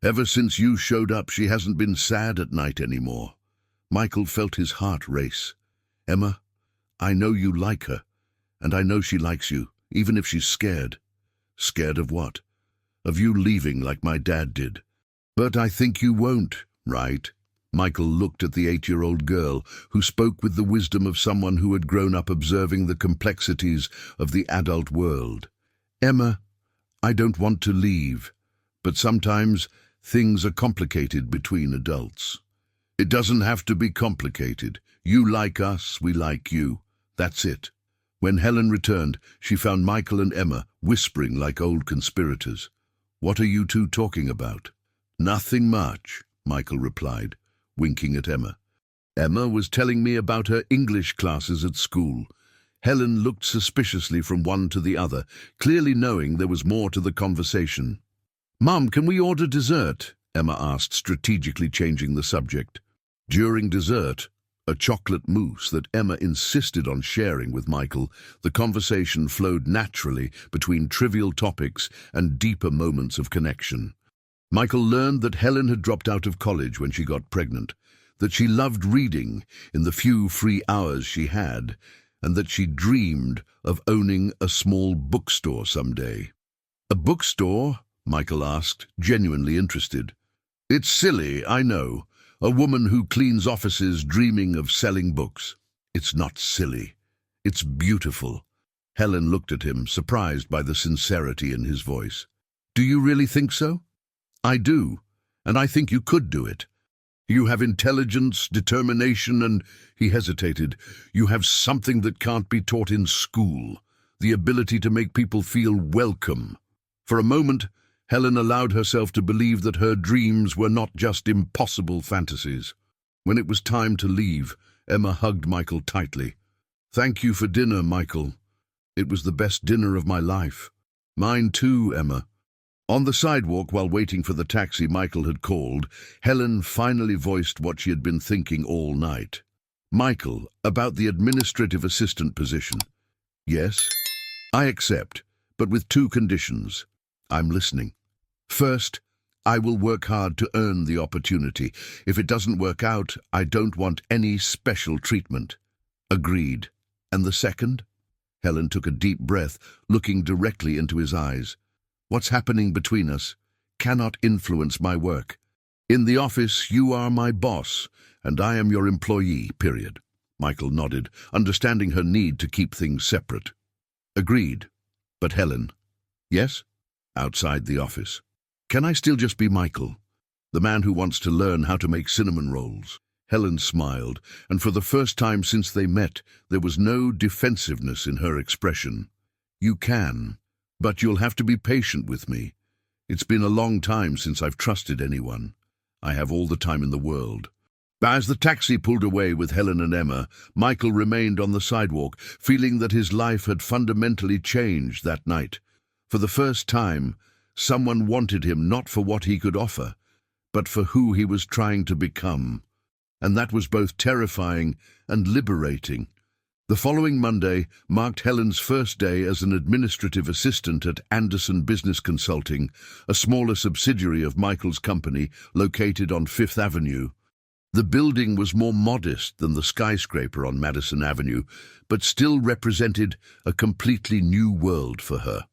Ever since you showed up, she hasn't been sad at night anymore. Michael felt his heart race. Emma, I know you like her, and I know she likes you, even if she's scared. Scared of what? Of you leaving like my dad did. But I think you won't, right? Michael looked at the 8-year-old girl, who spoke with the wisdom of someone who had grown up observing the complexities of the adult world. Emma, I don't want to leave, but sometimes things are complicated between adults. It doesn't have to be complicated. You like us, we like you. That's it. When Helen returned, she found Michael and Emma whispering like old conspirators. What are you two talking about? Nothing much, Michael replied, winking at Emma. Emma was telling me about her English classes at school. Helen looked suspiciously from one to the other, clearly knowing there was more to the conversation. Mum, can we order dessert? Emma asked, strategically changing the subject. During dessert, a chocolate mousse that Emma insisted on sharing with Michael, the conversation flowed naturally between trivial topics and deeper moments of connection. Michael learned that Helen had dropped out of college when she got pregnant, that she loved reading in the few free hours she had, and that she dreamed of owning a small bookstore someday. A bookstore? Michael asked, genuinely interested. It's silly, I know. A woman who cleans offices dreaming of selling books. It's not silly. It's beautiful. Helen looked at him, surprised by the sincerity in his voice. Do you really think so? I do. and I think you could do it. You have intelligence, determination, and—" he hesitated. "You have something that can't be taught in school, the ability to make people feel welcome." For a moment, Helen allowed herself to believe that her dreams were not just impossible fantasies. When it was time to leave, Emma hugged Michael tightly. "Thank you for dinner, Michael. It was the best dinner of my life." "Mine too, Emma." On the sidewalk, while waiting for the taxi Michael had called, Helen finally voiced what she had been thinking all night. "Michael, about the administrative assistant position." "Yes, I accept, but with two conditions." "I'm listening." "First, I will work hard to earn the opportunity. If it doesn't work out, I don't want any special treatment." "Agreed. And the second?" Helen took a deep breath, looking directly into his eyes. "What's happening between us cannot influence my work. In the office, you are my boss, and I am your employee, period." Michael nodded, understanding her need to keep things separate. "Agreed. But Helen—" "Yes?" "Outside the office. Can I still just be Michael, the man who wants to learn how to make cinnamon rolls?" Helen smiled, and for the first time since they met, there was no defensiveness in her expression. "You can, but you'll have to be patient with me. It's been a long time since I've trusted anyone. I have all the time in the world." As the taxi pulled away with Helen and Emma, Michael remained on the sidewalk, feeling that his life had fundamentally changed that night. For the first time, someone wanted him not for what he could offer, but for who he was trying to become. And that was both terrifying and liberating. The following Monday marked Helen's first day as an administrative assistant at Anderson Business Consulting, a smaller subsidiary of Michael's company located on Fifth Avenue. The building was more modest than the skyscraper on Madison Avenue, but still represented a completely new world for her.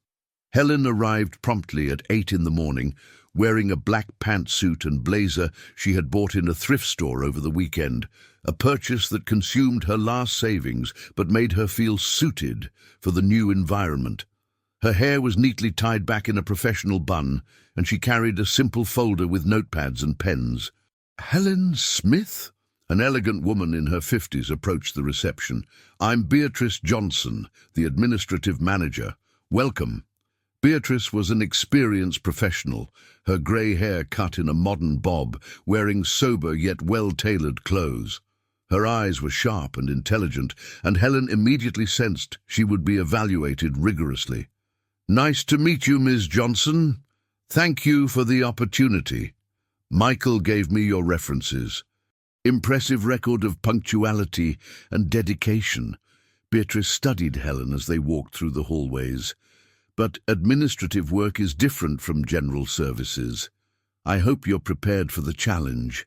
Helen arrived promptly at 8 in the morning, wearing a black pantsuit and blazer she had bought in a thrift store over the weekend, a purchase that consumed her last savings but made her feel suited for the new environment. Her hair was neatly tied back in a professional bun, and she carried a simple folder with notepads and pens. "Helen Smith?" An elegant woman in her 50s approached the reception. "I'm Beatrice Johnson, the administrative manager. Welcome." Beatrice was an experienced professional, her grey hair cut in a modern bob, wearing sober yet well-tailored clothes. Her eyes were sharp and intelligent, and Helen immediately sensed she would be evaluated rigorously. "Nice to meet you, Ms. Johnson. Thank you for the opportunity. Michael gave me your references. Impressive record of punctuality and dedication." Beatrice studied Helen as they walked through the hallways. "But administrative work is different from general services. I hope you're prepared for the challenge."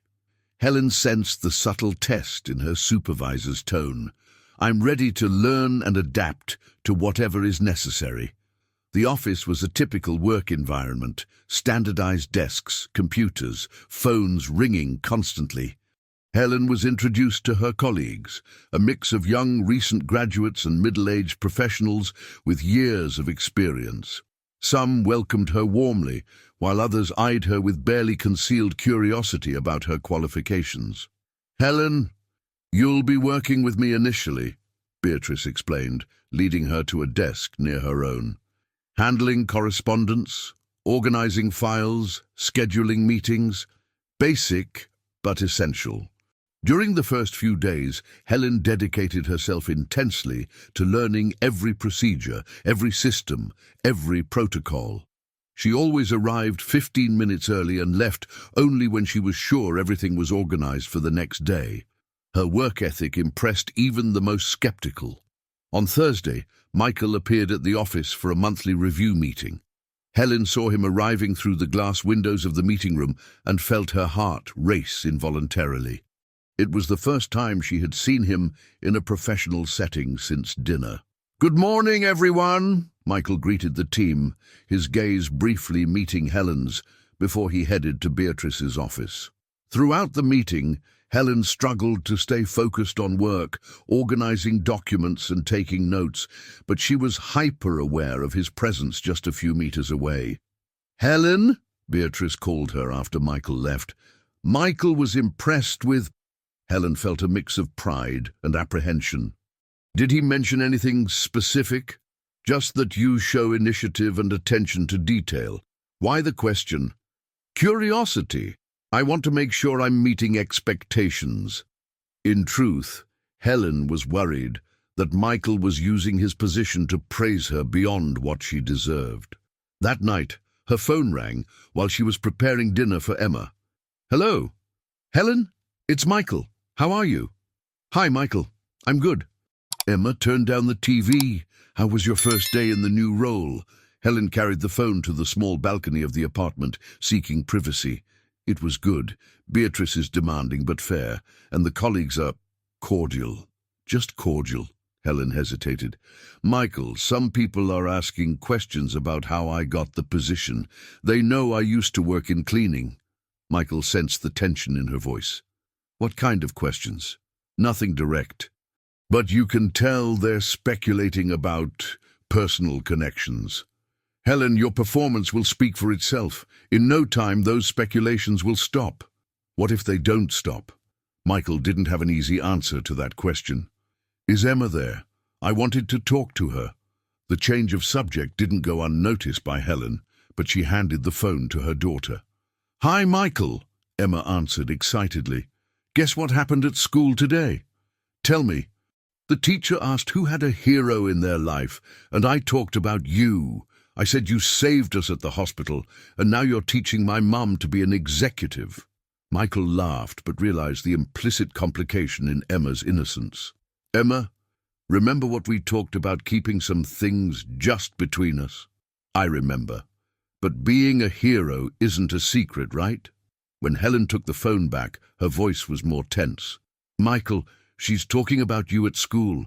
Helen sensed the subtle test in her supervisor's tone. "I'm ready to learn and adapt to whatever is necessary." The office was a typical work environment, standardized desks, computers, phones ringing constantly. Helen was introduced to her colleagues, a mix of young recent graduates and middle-aged professionals with years of experience. Some welcomed her warmly, while others eyed her with barely concealed curiosity about her qualifications. "Helen, you'll be working with me initially," Beatrice explained, leading her to a desk near her own. "Handling correspondence, organizing files, scheduling meetings. Basic, but essential." During the first few days, Helen dedicated herself intensely to learning every procedure, every system, every protocol. She always arrived 15 minutes early and left only when she was sure everything was organized for the next day. Her work ethic impressed even the most skeptical. On Thursday, Michael appeared at the office for a monthly review meeting. Helen saw him arriving through the glass windows of the meeting room and felt her heart race involuntarily. It was the first time she had seen him in a professional setting since dinner. "Good morning, everyone," Michael greeted the team, his gaze briefly meeting Helen's before he headed to Beatrice's office. Throughout the meeting, Helen struggled to stay focused on work, organizing documents and taking notes, but she was hyper-aware of his presence just a few meters away. "Helen?" Beatrice called her after Michael left. Michael was impressed with... Helen felt a mix of pride and apprehension. Did he mention anything specific? Just that you show initiative and attention to detail. Why the question? Curiosity. I want to make sure I'm meeting expectations. In truth, Helen was worried that Michael was using his position to praise her beyond what she deserved. That night, her phone rang while she was preparing dinner for Emma. Hello? Helen? It's Michael. How are you? Hi, Michael. I'm good. Emma turned down the TV. How was your first day in the new role? Helen carried the phone to the small balcony of the apartment, seeking privacy. It was good. Beatrice is demanding but fair, and the colleagues are cordial. Just cordial. Helen hesitated. Michael, some people are asking questions about how I got the position. They know I used to work in cleaning. Michael sensed the tension in her voice. What kind of questions? Nothing direct. But you can tell they're speculating about personal connections. Helen, your performance will speak for itself. In no time, those speculations will stop. What if they don't stop? Michael didn't have an easy answer to that question. Is Emma there? I wanted to talk to her. The change of subject didn't go unnoticed by Helen, but she handed the phone to her daughter. Hi, Michael, Emma answered excitedly. Guess what happened at school today? Tell me. The teacher asked who had a hero in their life, and I talked about you. I said you saved us at the hospital, and now you're teaching my mum to be an executive. Michael laughed, but realized the implicit complication in Emma's innocence. Emma, remember what we talked about keeping some things just between us? I remember. But being a hero isn't a secret, right? When Helen took the phone back, her voice was more tense. Michael, she's talking about you at school.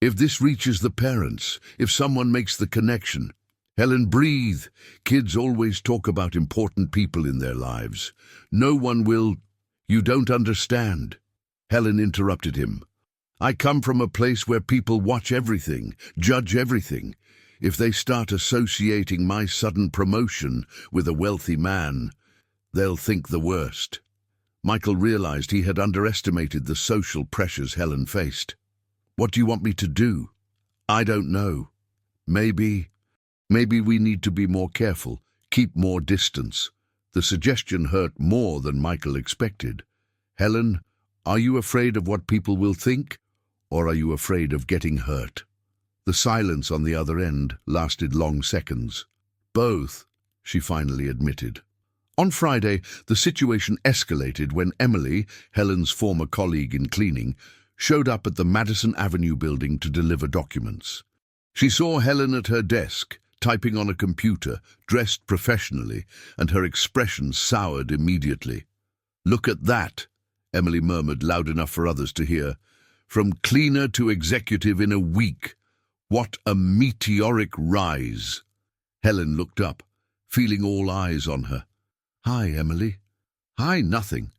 If this reaches the parents, if someone makes the connection... Helen, breathe. Kids always talk about important people in their lives. No one will... You don't understand. Helen interrupted him. I come from a place where people watch everything, judge everything. If they start associating my sudden promotion with a wealthy man, they'll think the worst. Michael realized he had underestimated the social pressures Helen faced. What do you want me to do? I don't know. Maybe we need to be more careful, keep more distance. The suggestion hurt more than Michael expected. Helen, are you afraid of what people will think, or are you afraid of getting hurt? The silence on the other end lasted long seconds. Both, she finally admitted. On Friday, the situation escalated when Emily, Helen's former colleague in cleaning, showed up at the Madison Avenue building to deliver documents. She saw Helen at her desk, typing on a computer, dressed professionally, and her expression soured immediately. Look at that, Emily murmured loud enough for others to hear. From cleaner to executive in a week. What a meteoric rise. Helen looked up, feeling all eyes on her. Hi, Emily. Hi, nothing.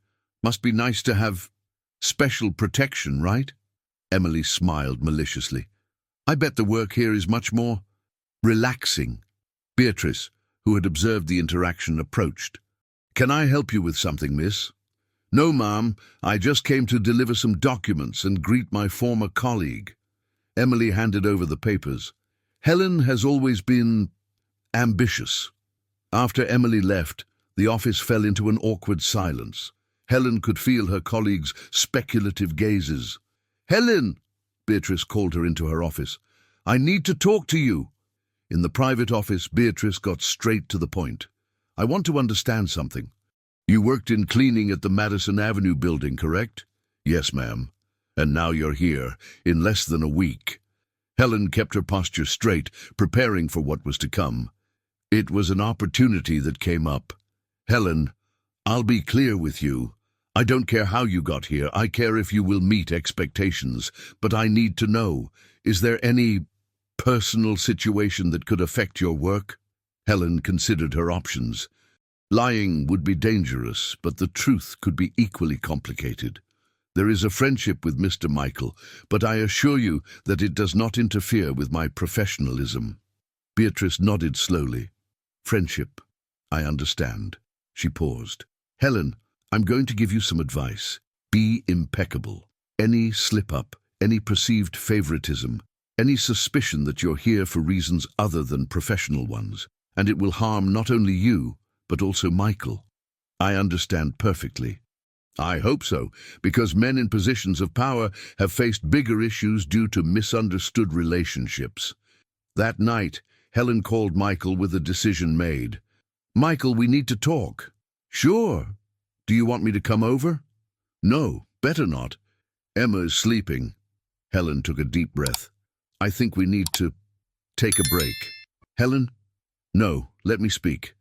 Must be nice to have special protection, right? Emily smiled maliciously. I bet the work here is much more relaxing. Beatrice, who had observed the interaction, approached. Can I help you with something, miss? No, ma'am. I just came to deliver some documents and greet my former colleague. Emily handed over the papers. Helen has always been ambitious. After Emily left, the office fell into an awkward silence. Helen could feel her colleagues' speculative gazes. Helen! Beatrice called her into her office. I need to talk to you. In the private office, Beatrice got straight to the point. I want to understand something. You worked in cleaning at the Madison Avenue building, correct? Yes, ma'am. And now you're here, in less than a week. Helen kept her posture straight, preparing for what was to come. It was an opportunity that came up. Helen, I'll be clear with you. I don't care how you got here. I care if you will meet expectations. But I need to know, is there any personal situation that could affect your work? Helen considered her options. Lying would be dangerous, but the truth could be equally complicated. There is a friendship with Mr. Michael, but I assure you that it does not interfere with my professionalism. Beatrice nodded slowly. Friendship. I understand. She paused. Helen, I'm going to give you some advice. Be impeccable. Any slip-up, any perceived favoritism, any suspicion that you're here for reasons other than professional ones, and it will harm not only you, but also Michael. I understand perfectly. I hope so, because men in positions of power have faced bigger issues due to misunderstood relationships. That night, Helen called Michael with a decision made. Michael, we need to talk. Sure. Do you want me to come over? No, better not. Emma is sleeping. Helen took a deep breath. I think we need to take a break. Helen? No, let me speak.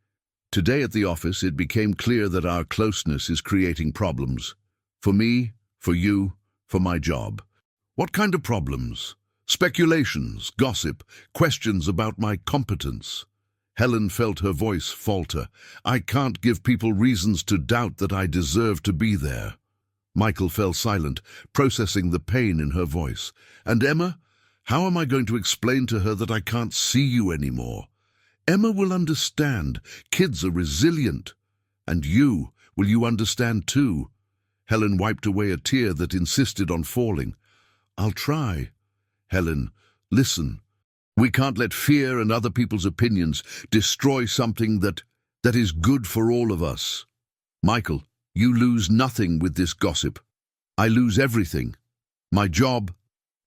Today at the office, it became clear that our closeness is creating problems. For me, for you, for my job. What kind of problems? Speculations, gossip, questions about my competence. Helen felt her voice falter. I can't give people reasons to doubt that I deserve to be there. Michael fell silent, processing the pain in her voice. And Emma? How am I going to explain to her that I can't see you anymore? Emma will understand. Kids are resilient. And you, will you understand too? Helen wiped away a tear that insisted on falling. I'll try. Helen, listen. We can't let fear and other people's opinions destroy something that is good for all of us. Michael, you lose nothing with this gossip. I lose everything. My job,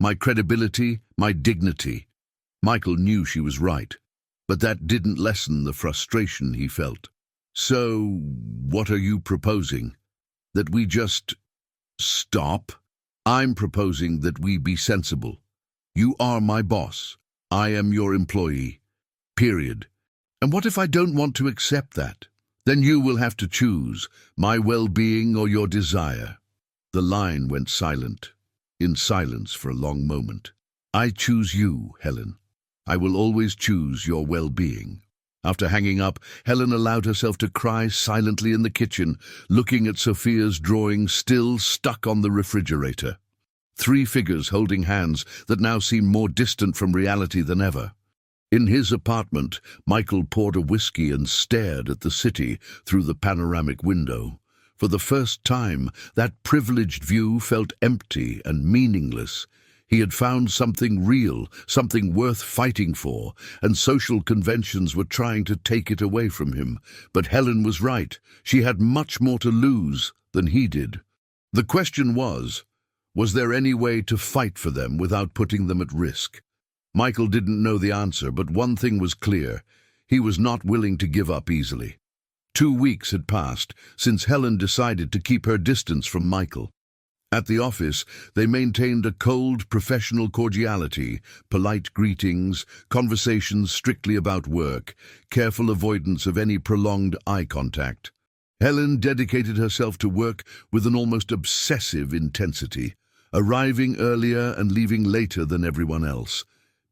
my credibility, my dignity. Michael knew she was right, but that didn't lessen the frustration he felt. So, what are you proposing? That we just stop? I'm proposing that we be sensible. You are my boss. I am your employee. Period. And what if I don't want to accept that? Then you will have to choose my well-being or your desire. The line went silent, in silence for a long moment. I choose you, Helen. I will always choose your well-being. After hanging up, Helen allowed herself to cry silently in the kitchen, looking at Sophia's drawing still stuck on the refrigerator. 3 figures holding hands that now seemed more distant from reality than ever. In his apartment, Michael poured a whiskey and stared at the city through the panoramic window. For the first time, that privileged view felt empty and meaningless. He had found something real, something worth fighting for, and social conventions were trying to take it away from him. But Helen was right. She had much more to lose than he did. The question was there any way to fight for them without putting them at risk? Michael didn't know the answer, but one thing was clear. He was not willing to give up easily. 2 weeks had passed since Helen decided to keep her distance from Michael. At the office, they maintained a cold, professional cordiality, polite greetings, conversations strictly about work, careful avoidance of any prolonged eye contact. Helen dedicated herself to work with an almost obsessive intensity, arriving earlier and leaving later than everyone else.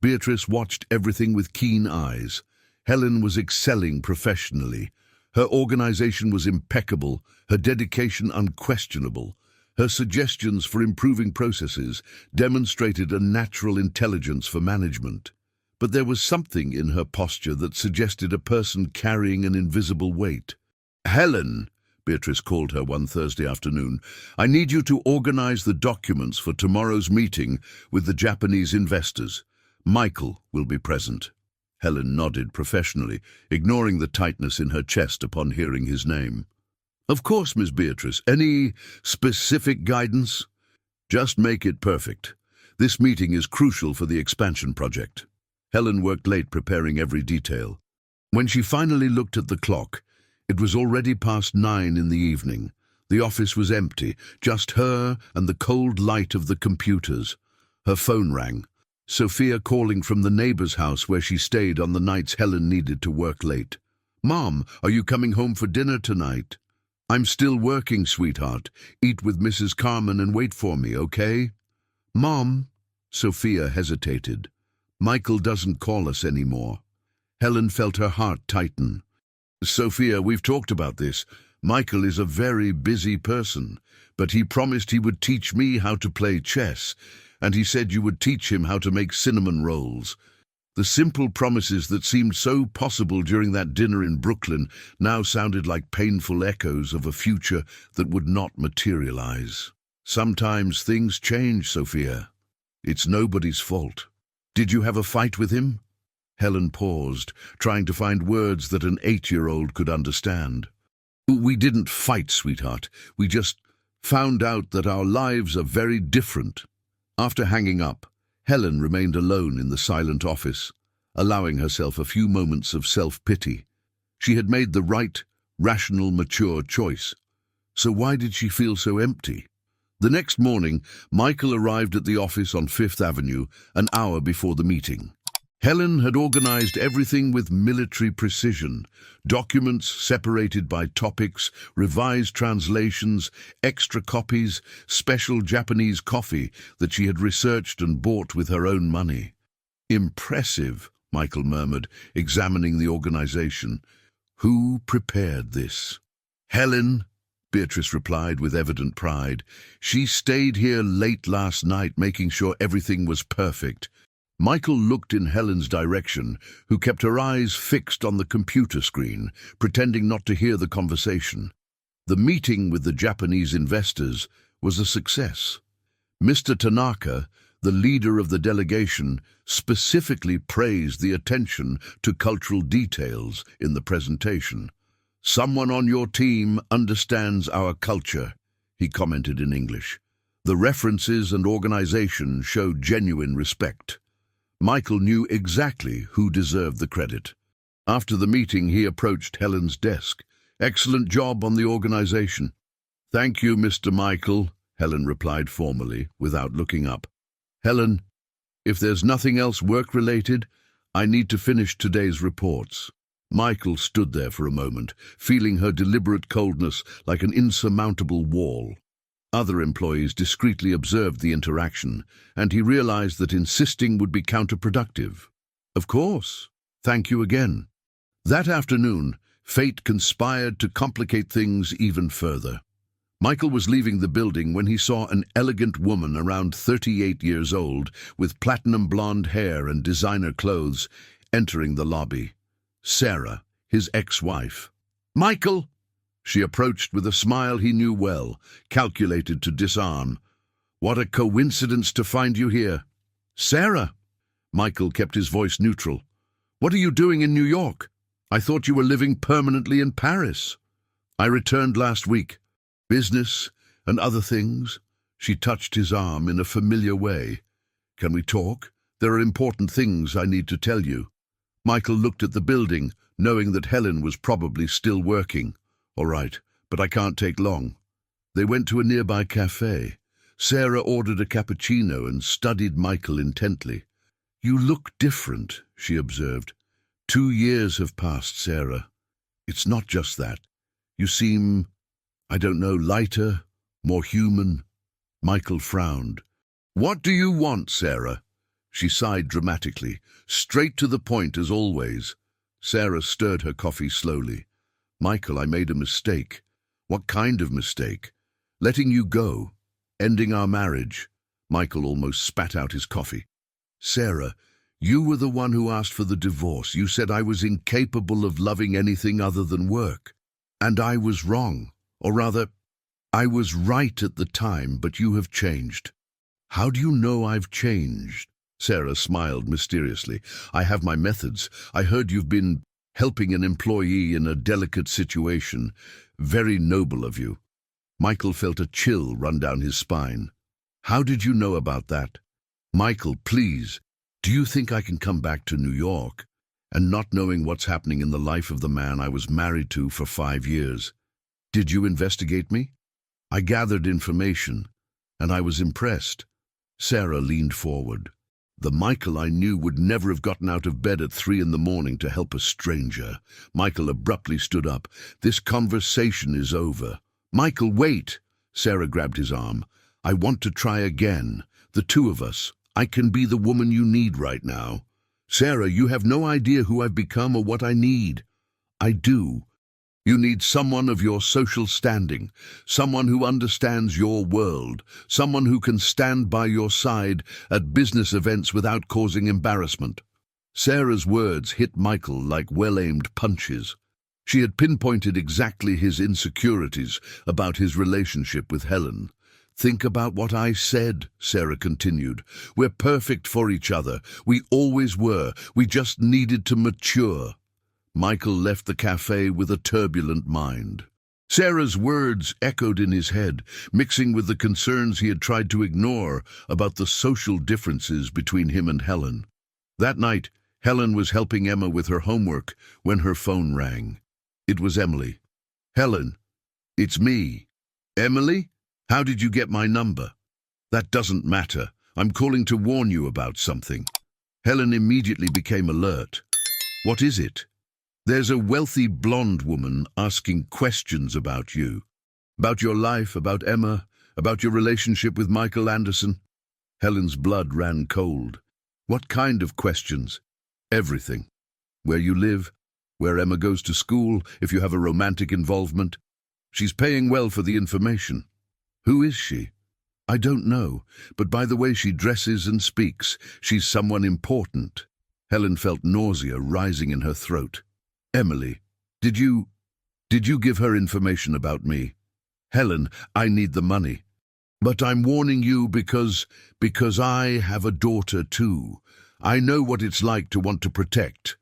Beatrice watched everything with keen eyes. Helen was excelling professionally. Her organization was impeccable, her dedication unquestionable. Her suggestions for improving processes demonstrated a natural intelligence for management. But there was something in her posture that suggested a person carrying an invisible weight. Helen, Beatrice called her one Thursday afternoon, I need you to organize the documents for tomorrow's meeting with the Japanese investors. Michael will be present. Helen nodded professionally, ignoring the tightness in her chest upon hearing his name. Of course, Miss Beatrice. Any specific guidance? Just make it perfect. This meeting is crucial for the expansion project. Helen worked late preparing every detail. When she finally looked at the clock, it was already past 9 in the evening. The office was empty, just her and the cold light of the computers. Her phone rang. Sophia calling from the neighbor's house where she stayed on the nights Helen needed to work late. Mom, are you coming home for dinner tonight? I'm still working, sweetheart. Eat with Mrs. Carmen and wait for me, okay? Mom, Sophia hesitated. Michael doesn't call us anymore. Helen felt her heart tighten. Sophia, we've talked about this. Michael is a very busy person, but he promised he would teach me how to play chess, and he said you would teach him how to make cinnamon rolls. The simple promises that seemed so possible during that dinner in Brooklyn now sounded like painful echoes of a future that would not materialize. Sometimes things change, Sophia. It's nobody's fault. Did you have a fight with him? Helen paused, trying to find words that an 8-year-old could understand. We didn't fight, sweetheart. We just found out that our lives are very different. After hanging up, Helen remained alone in the silent office, allowing herself a few moments of self-pity. She had made the right, rational, mature choice. So why did she feel so empty? The next morning, Michael arrived at the office on Fifth Avenue an hour before the meeting. Helen had organized everything with military precision. Documents separated by topics, revised translations, extra copies, special Japanese coffee that she had researched and bought with her own money. Impressive, Michael murmured, examining the organization. Who prepared this? Helen, Beatrice replied with evident pride. She stayed here late last night making sure everything was perfect. Michael looked in Helen's direction, who kept her eyes fixed on the computer screen, pretending not to hear the conversation. The meeting with the Japanese investors was a success. Mr. Tanaka, the leader of the delegation, specifically praised the attention to cultural details in the presentation. "Someone on your team understands our culture," he commented in English. The references and organization showed genuine respect. Michael knew exactly who deserved the credit. After the meeting, he approached Helen's desk. "Excellent job on the organization." "Thank you, Mr. Michael," Helen replied formally, without looking up. "Helen, if there's nothing else work-related, I need to finish today's reports." Michael stood there for a moment, feeling her deliberate coldness like an insurmountable wall. Other employees discreetly observed the interaction, and he realized that insisting would be counterproductive. "Of course. Thank you again." That afternoon, fate conspired to complicate things even further. Michael was leaving the building when he saw an elegant woman around 38 years old, with platinum blonde hair and designer clothes, entering the lobby. Sarah, his ex-wife. "Michael!" She approached with a smile he knew well, calculated to disarm. "What a coincidence to find you here." "Sarah!" Michael kept his voice neutral. "What are you doing in New York? I thought you were living permanently in Paris." "I returned last week. Business and other things." She touched his arm in a familiar way. "Can we talk? There are important things I need to tell you." Michael looked at the building, knowing that Helen was probably still working. "All right, but I can't take long." They went to a nearby cafe. Sarah ordered a cappuccino and studied Michael intently. "You look different," she observed. 2 years have passed, Sarah. It's not just that. You seem, I don't know, lighter, more human." Michael frowned. "What do you want, Sarah?" She sighed dramatically, straight to the point as always. Sarah stirred her coffee slowly. "Michael, I made a mistake." "What kind of mistake?" "Letting you go. Ending our marriage." Michael almost spat out his coffee. "Sarah, you were the one who asked for the divorce. You said I was incapable of loving anything other than work. And I was wrong. Or rather, I was right at the time, but you have changed." "How do you know I've changed?" Sarah smiled mysteriously. "I have my methods. I heard you've been helping an employee in a delicate situation. Very noble of you." Michael felt a chill run down his spine. "How did you know about that?" "Michael, please, do you think I can come back to New York and not knowing what's happening in the life of the man I was married to for 5 years? Did you investigate me?" "I gathered information, and I was impressed." Sarah leaned forward. "The Michael I knew would never have gotten out of bed at 3 in the morning to help a stranger." Michael abruptly stood up. "This conversation is over." "Michael, wait!" Sarah grabbed his arm. "I want to try again. The two of us. I can be the woman you need right now." "Sarah, you have no idea who I've become or what I need." "I do. You need someone of your social standing, someone who understands your world, someone who can stand by your side at business events without causing embarrassment." Sarah's words hit Michael like well-aimed punches. She had pinpointed exactly his insecurities about his relationship with Helen. "Think about what I said," Sarah continued. "We're perfect for each other. We always were. We just needed to mature." Michael left the cafe with a turbulent mind. Sarah's words echoed in his head, mixing with the concerns he had tried to ignore about the social differences between him and Helen. That night, Helen was helping Emma with her homework when her phone rang. It was Emily. "Helen, it's me." "Emily? How did you get my number?" "That doesn't matter. I'm calling to warn you about something." Helen immediately became alert. "What is it?" "There's a wealthy blonde woman asking questions about you. About your life, about Emma, about your relationship with Michael Anderson." Helen's blood ran cold. "What kind of questions?" "Everything. Where you live, where Emma goes to school, if you have a romantic involvement. She's paying well for the information." "Who is she?" "I don't know, but by the way she dresses and speaks, she's someone important." Helen felt nausea rising in her throat. "Emily, did you give her information about me?" "Helen, I need the money. But I'm warning you because I have a daughter too. I know what it's like to want to protect."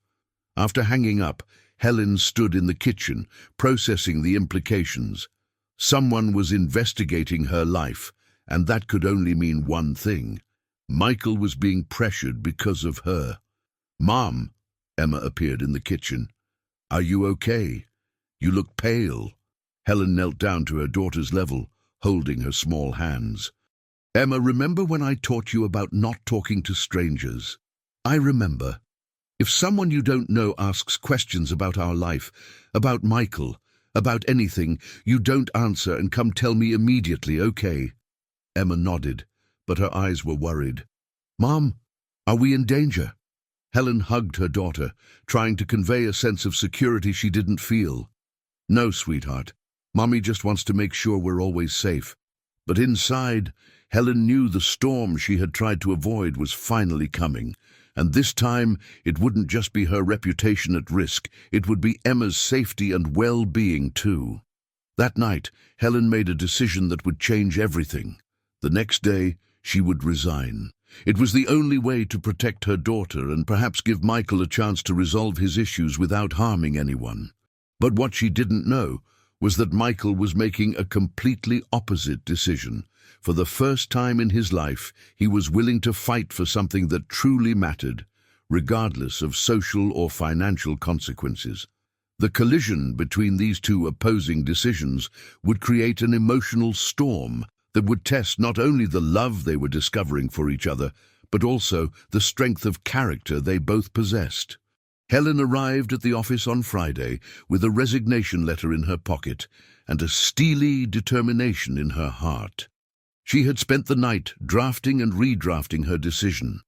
After hanging up, Helen stood in the kitchen, processing the implications. Someone was investigating her life, and that could only mean one thing. Michael was being pressured because of her. "Mom," Emma appeared in the kitchen. "Are you okay? You look pale." Helen knelt down to her daughter's level, holding her small hands. "Emma, remember when I taught you about not talking to strangers?" "I remember. If someone you don't know asks questions about our life, about Michael, about anything, you don't answer and come tell me immediately, okay?" Emma nodded, but her eyes were worried. "Mom, are we in danger?" Helen hugged her daughter, trying to convey a sense of security she didn't feel. "No, sweetheart. Mommy just wants to make sure we're always safe." But inside, Helen knew the storm she had tried to avoid was finally coming. And this time, it wouldn't just be her reputation at risk, it would be Emma's safety and well-being too. That night, Helen made a decision that would change everything. The next day, she would resign. It was the only way to protect her daughter and perhaps give Michael a chance to resolve his issues without harming anyone. But what she didn't know was that Michael was making a completely opposite decision. For the first time in his life, he was willing to fight for something that truly mattered, regardless of social or financial consequences. The collision between these two opposing decisions would create an emotional storm that would test not only the love they were discovering for each other, but also the strength of character they both possessed. Helen arrived at the office on Friday with a resignation letter in her pocket and a steely determination in her heart. She had spent the night drafting and redrafting her decision,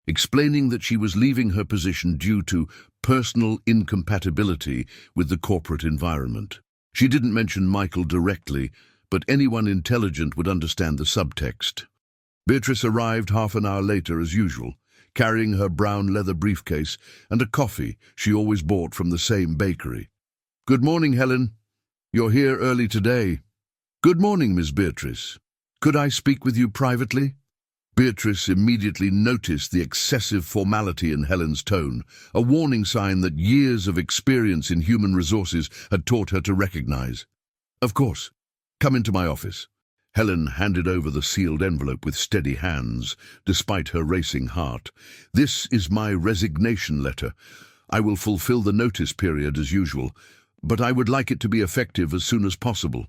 explaining that she was leaving her position due to personal incompatibility with the corporate environment. She didn't mention Michael directly, but anyone intelligent would understand the subtext. Beatrice arrived half an hour later as usual, carrying her brown leather briefcase and a coffee she always bought from the same bakery. "Good morning, Helen. You're here early today." "Good morning, Miss Beatrice. Could I speak with you privately?" Beatrice immediately noticed the excessive formality in Helen's tone, a warning sign that years of experience in human resources had taught her to recognize. "Of course. Come into my office." Helen handed over the sealed envelope with steady hands, despite her racing heart. "This is my resignation letter. I will fulfill the notice period as usual, but I would like it to be effective as soon as possible."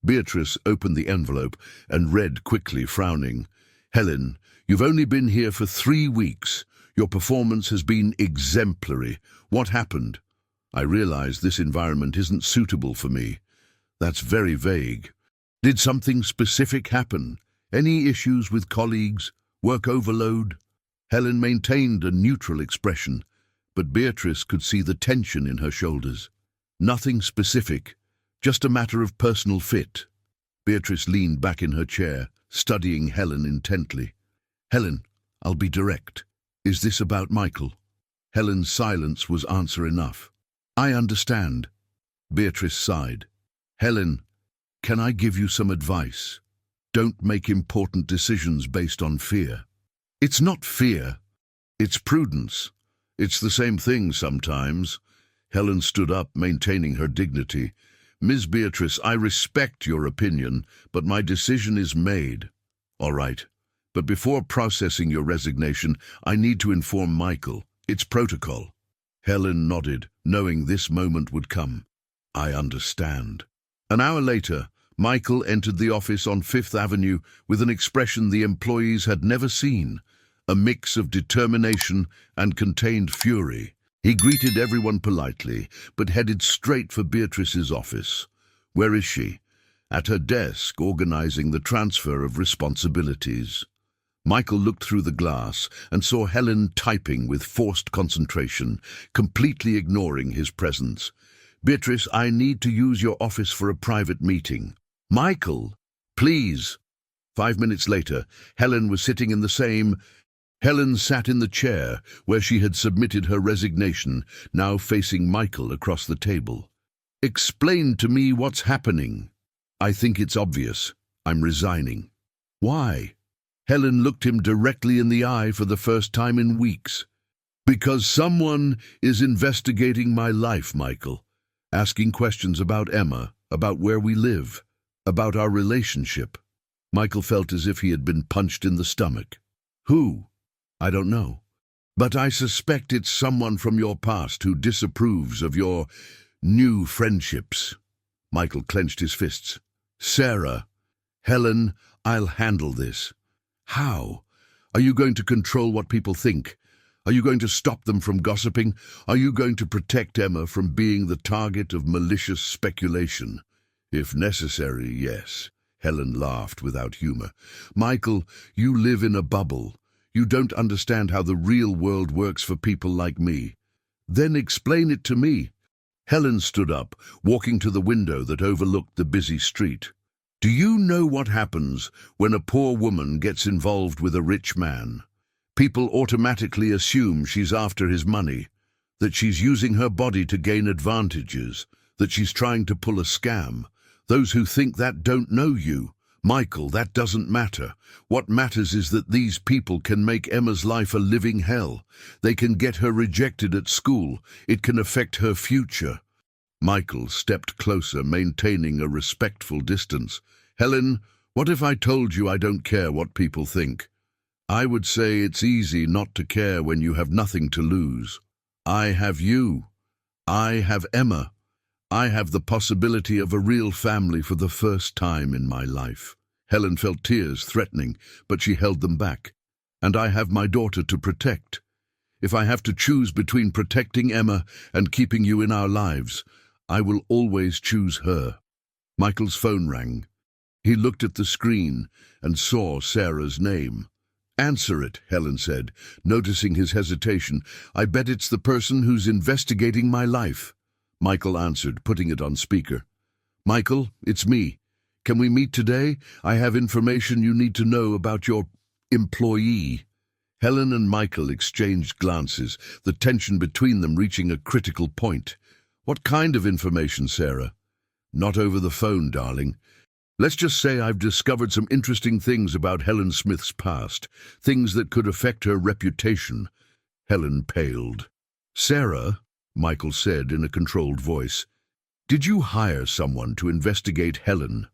Beatrice opened the envelope and read quickly, frowning. "Helen, you've only been here for 3 weeks. Your performance has been exemplary. What happened?" "I realize this environment isn't suitable for me." "That's very vague. Did something specific happen? Any issues with colleagues? Work overload?" Helen maintained a neutral expression, but Beatrice could see the tension in her shoulders. "Nothing specific. Just a matter of personal fit." Beatrice leaned back in her chair, studying Helen intently. "Helen, I'll be direct. Is this about Michael?" Helen's silence was answer enough. I understand. Beatrice sighed. Helen, can I give you some advice? Don't make important decisions based on fear. It's not fear. It's prudence. It's the same thing sometimes. Helen stood up, maintaining her dignity. Ms. Beatrice, I respect your opinion, but my decision is made. All right. But before processing your resignation, I need to inform Michael. It's protocol. Helen nodded, knowing this moment would come. I understand. An hour later, Michael entered the office on Fifth Avenue with an expression the employees had never seen, a mix of determination and contained fury. He greeted everyone politely, but headed straight for Beatrice's office. Where is she? At her desk, organizing the transfer of responsibilities. Michael looked through the glass and saw Helen typing with forced concentration, completely ignoring his presence. Beatrice, I need to use your office for a private meeting. Michael, please. 5 minutes later, Helen was sitting in the same... Helen sat in the chair where she had submitted her resignation, now facing Michael across the table. Explain to me what's happening. I think it's obvious. I'm resigning. Why? Helen looked him directly in the eye for the first time in weeks. Because someone is investigating my life, Michael. Asking questions about Emma, about where we live, about our relationship. Michael felt as if he had been punched in the stomach. Who? I don't know. But I suspect it's someone from your past who disapproves of your new friendships. Michael clenched his fists. Sarah, Helen, I'll handle this. How? Are you going to control what people think? Are you going to stop them from gossiping? Are you going to protect Emma from being the target of malicious speculation? If necessary, yes. Helen laughed without humor. Michael, you live in a bubble. You don't understand how the real world works for people like me. Then explain it to me. Helen stood up, walking to the window that overlooked the busy street. Do you know what happens when a poor woman gets involved with a rich man? People automatically assume she's after his money, that she's using her body to gain advantages, that she's trying to pull a scam. Those who think that don't know you. Michael, that doesn't matter. What matters is that these people can make Emma's life a living hell. They can get her rejected at school. It can affect her future. Michael stepped closer, maintaining a respectful distance. Helen, what if I told you I don't care what people think? I would say it's easy not to care when you have nothing to lose. I have you. I have Emma. I have the possibility of a real family for the first time in my life. Helen felt tears threatening, but she held them back. And I have my daughter to protect. If I have to choose between protecting Emma and keeping you in our lives, I will always choose her. Michael's phone rang. He looked at the screen and saw Sarah's name. Answer it, Helen said, noticing his hesitation. I bet it's the person who's investigating my life. Michael answered, putting it on speaker. Michael, it's me. Can we meet today? I have information you need to know about your employee. Helen and Michael exchanged glances, the tension between them reaching a critical point. What kind of information, Sarah? Not over the phone, darling. Let's just say I've discovered some interesting things about Helen Smith's past, things that could affect her reputation. Helen paled. Sarah, Michael said in a controlled voice, did you hire someone to investigate Helen?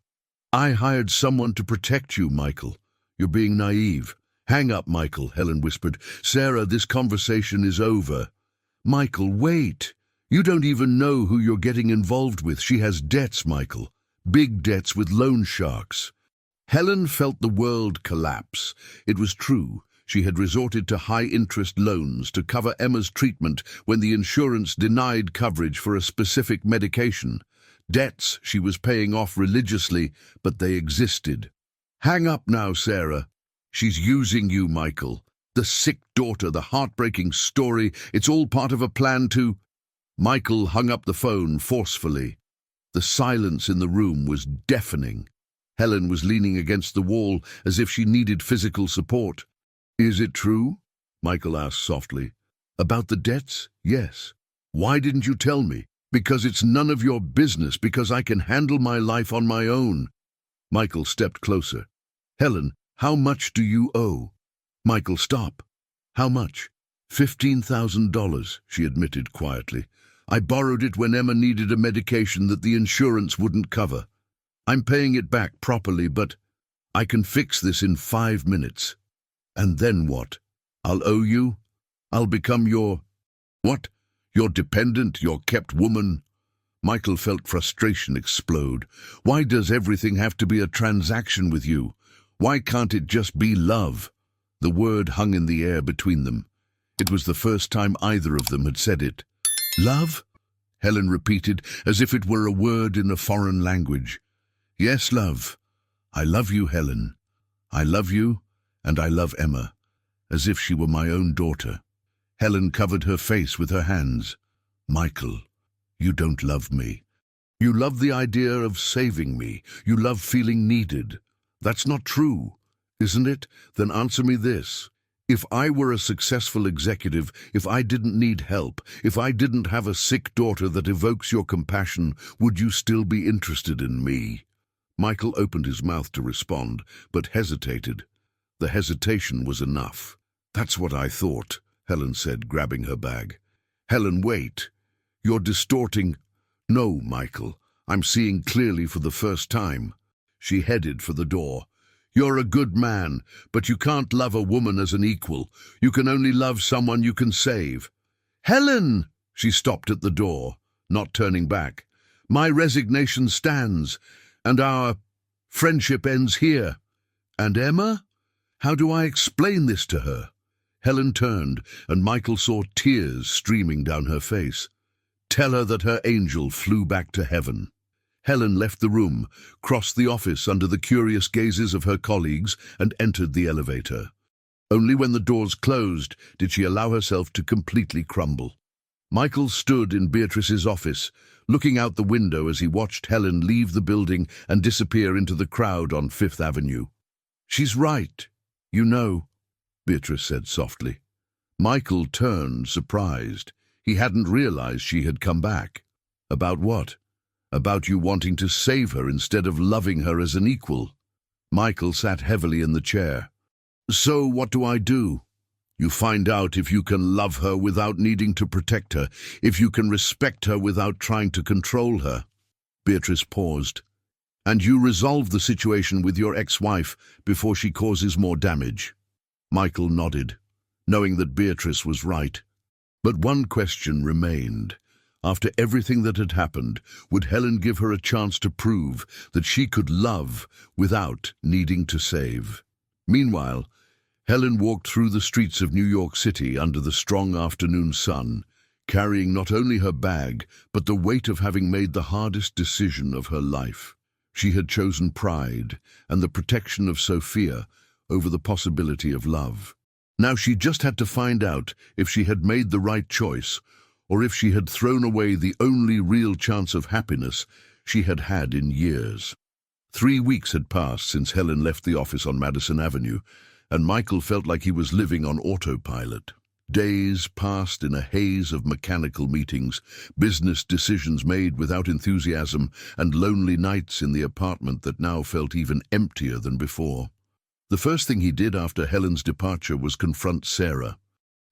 I hired someone to protect you, Michael. You're being naive. Hang up, Michael, Helen whispered. Sarah, this conversation is over. Michael, wait. You don't even know who you're getting involved with. She has debts, Michael. Big debts with loan sharks. Helen felt the world collapse. It was true. She had resorted to high-interest loans to cover Emma's treatment when the insurance denied coverage for a specific medication. Debts she was paying off religiously, but they existed. Hang up now, Sarah. She's using you, Michael. The sick daughter, the heartbreaking story, it's all part of a plan to... Michael hung up the phone forcefully. The silence in the room was deafening. Helen was leaning against the wall as if she needed physical support. Is it true? Michael asked softly. About the debts? Yes. Why didn't you tell me? Because it's none of your business, because I can handle my life on my own. Michael stepped closer. Helen, how much do you owe? Michael, stop. How much? $15,000, she admitted quietly. I borrowed it when Emma needed a medication that the insurance wouldn't cover. I'm paying it back properly, but I can fix this in 5 minutes. And then what? I'll owe you? I'll become your... What? Your dependent, your kept woman? Michael felt frustration explode. Why does everything have to be a transaction with you? Why can't it just be love? The word hung in the air between them. It was the first time either of them had said it. Love? Helen repeated, as if it were a word in a foreign language. Yes, love. I love you, Helen. I love you, and I love Emma, as if she were my own daughter. Helen covered her face with her hands. Michael, you don't love me. You love the idea of saving me. You love feeling needed. That's not true, isn't it? Then answer me this. If I were a successful executive, if I didn't need help, if I didn't have a sick daughter that evokes your compassion, would you still be interested in me? Michael opened his mouth to respond, but hesitated. The hesitation was enough. That's what I thought, Helen said, grabbing her bag. Helen, wait. You're distorting. No, Michael, I'm seeing clearly for the first time. She headed for the door. You're a good man, but you can't love a woman as an equal. You can only love someone you can save. Helen! She stopped at the door, not turning back. My resignation stands, and our friendship ends here. And Emma? How do I explain this to her? Helen turned, and Michael saw tears streaming down her face. Tell her that her angel flew back to heaven. Helen left the room, crossed the office under the curious gazes of her colleagues, and entered the elevator. Only when the doors closed did she allow herself to completely crumble. Michael stood in Beatrice's office, looking out the window as he watched Helen leave the building and disappear into the crowd on Fifth Avenue. She's right, you know, Beatrice said softly. Michael turned, surprised. He hadn't realized she had come back. About what? About you wanting to save her instead of loving her as an equal. Michael sat heavily in the chair. So what do I do? You find out if you can love her without needing to protect her, if you can respect her without trying to control her. Beatrice paused. And you resolve the situation with your ex-wife before she causes more damage. Michael nodded, knowing that Beatrice was right. But one question remained. After everything that had happened, would Helen give her a chance to prove that she could love without needing to save? Meanwhile, Helen walked through the streets of New York City under the strong afternoon sun, carrying not only her bag, but the weight of having made the hardest decision of her life. She had chosen pride and the protection of Sophia over the possibility of love. Now she just had to find out if she had made the right choice, or if she had thrown away the only real chance of happiness she had had in years. 3 weeks had passed since Helen left the office on Madison Avenue, and Michael felt like he was living on autopilot. Days passed in a haze of mechanical meetings, business decisions made without enthusiasm, and lonely nights in the apartment that now felt even emptier than before. The first thing he did after Helen's departure was confront Sarah.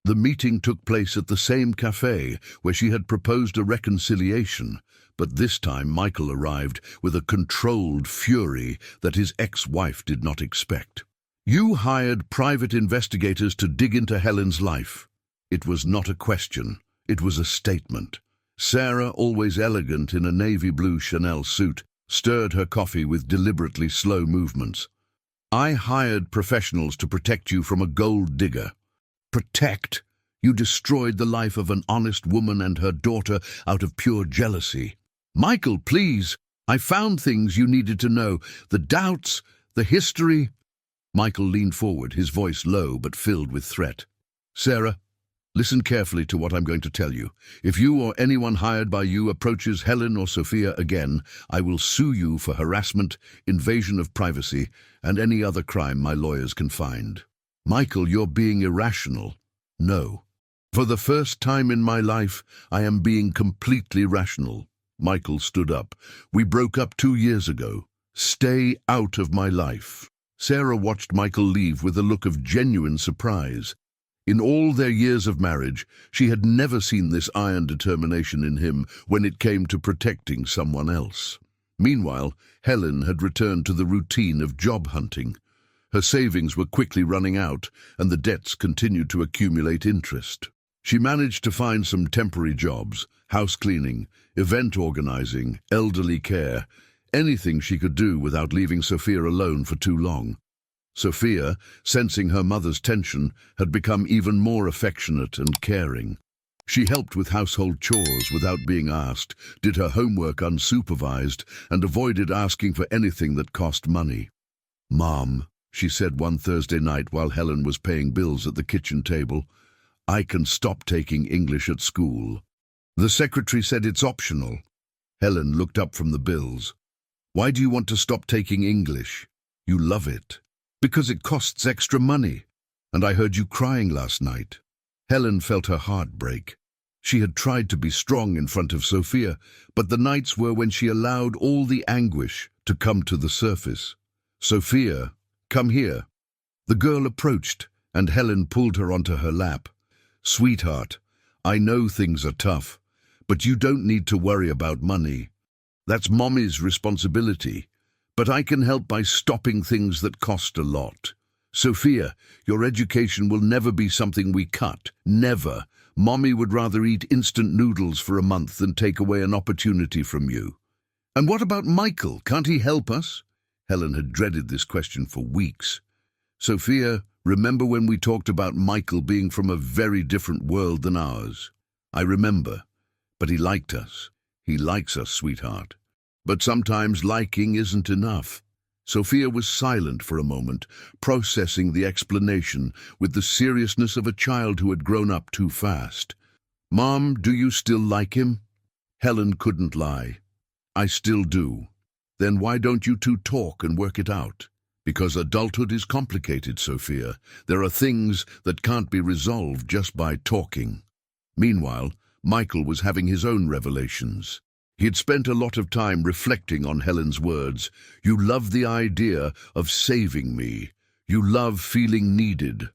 The meeting took place at the same cafe where she had proposed a reconciliation, but this time Michael arrived with a controlled fury that his ex-wife did not expect. You hired private investigators to dig into Helen's life. It was not a question, it was a statement. Sarah, always elegant in a navy blue Chanel suit, stirred her coffee with deliberately slow movements. I hired professionals to protect you from a gold digger. Protect? You destroyed the life of an honest woman and her daughter out of pure jealousy. Michael, please, I found things you needed to know. The doubts, the history. Michael leaned forward, his voice low but filled with threat. Sarah, listen carefully to what I'm going to tell you. If you or anyone hired by you approaches Helen or Sophia again, I will sue you for harassment, invasion of privacy, and any other crime my lawyers can find. Michael, you're being irrational. No. For the first time in my life, I am being completely rational. Michael stood up. We broke up 2 years ago. Stay out of my life. Sarah watched Michael leave with a look of genuine surprise. In all their years of marriage, she had never seen this iron determination in him when it came to protecting someone else. Meanwhile, Helen had returned to the routine of job hunting. Her savings were quickly running out, and the debts continued to accumulate interest. She managed to find some temporary jobs, house cleaning, event organizing, elderly care, anything she could do without leaving Sophia alone for too long. Sophia, sensing her mother's tension, had become even more affectionate and caring. She helped with household chores without being asked, did her homework unsupervised, and avoided asking for anything that cost money. "Mom," she said one Thursday night while Helen was paying bills at the kitchen table, "I can stop taking English at school." The secretary said it's optional. Helen looked up from the bills. "Why do you want to stop taking English? You love it." "Because it costs extra money, and I heard you crying last night." Helen felt her heart break. She had tried to be strong in front of Sophia, but the nights were when she allowed all the anguish to come to the surface. "Sophia, come here." The girl approached, and Helen pulled her onto her lap. "Sweetheart, I know things are tough, but you don't need to worry about money. That's Mommy's responsibility. But I can help by stopping things that cost a lot. Sophia, your education will never be something we cut. Never. Mommy would rather eat instant noodles for a month than take away an opportunity from you." "And what about Michael? Can't he help us?" Helen had dreaded this question for weeks. "Sophia, remember when we talked about Michael being from a very different world than ours?" "I remember. But he liked us. He likes us, sweetheart. But sometimes liking isn't enough." Sophia was silent for a moment, processing the explanation with the seriousness of a child who had grown up too fast. "Mom, do you still like him?" Helen couldn't lie. "I still do." "Then why don't you two talk and work it out?" "Because adulthood is complicated, Sophia. There are things that can't be resolved just by talking." Meanwhile, Michael was having his own revelations. He had spent a lot of time reflecting on Helen's words. "You love the idea of saving me. You love feeling needed."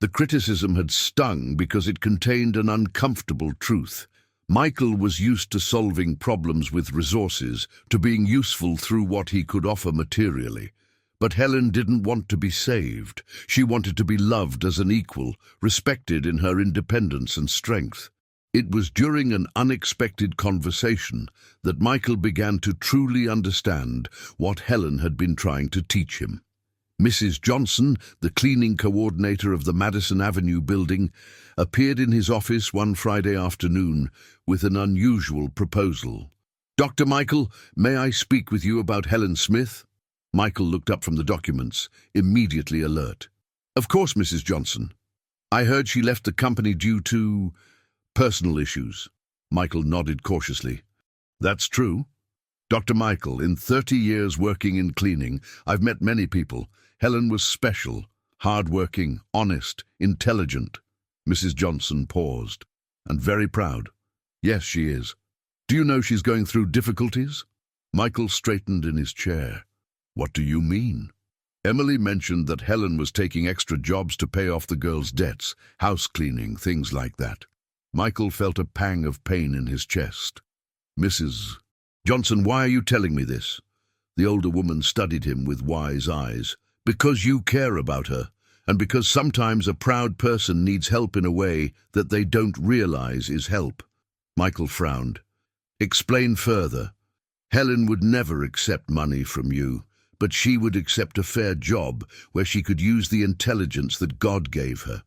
The criticism had stung because it contained an uncomfortable truth. Michael was used to solving problems with resources, to being useful through what he could offer materially. But Helen didn't want to be saved. She wanted to be loved as an equal, respected in her independence and strength. It was during an unexpected conversation that Michael began to truly understand what Helen had been trying to teach him. Mrs. Johnson, the cleaning coordinator of the Madison Avenue building, appeared in his office one Friday afternoon with an unusual proposal. "Dr. Michael, may I speak with you about Helen Smith?" Michael looked up from the documents, immediately alert. "Of course, Mrs. Johnson. I heard she left the company due to personal issues." Michael nodded cautiously. "That's true. Dr. Michael, in 30 years working in cleaning, I've met many people. Helen was special, hard-working, honest, intelligent." Mrs. Johnson paused. "And very proud." "Yes, she is. Do you know she's going through difficulties?" Michael straightened in his chair. "What do you mean?" "Emily mentioned that Helen was taking extra jobs to pay off the girls' debts, house cleaning, things like that." Michael felt a pang of pain in his chest. "Mrs. Johnson, why are you telling me this?" The older woman studied him with wise eyes. "Because you care about her, and because sometimes a proud person needs help in a way that they don't realize is help." Michael frowned. "Explain further." "Helen would never accept money from you, but she would accept a fair job where she could use the intelligence that God gave her."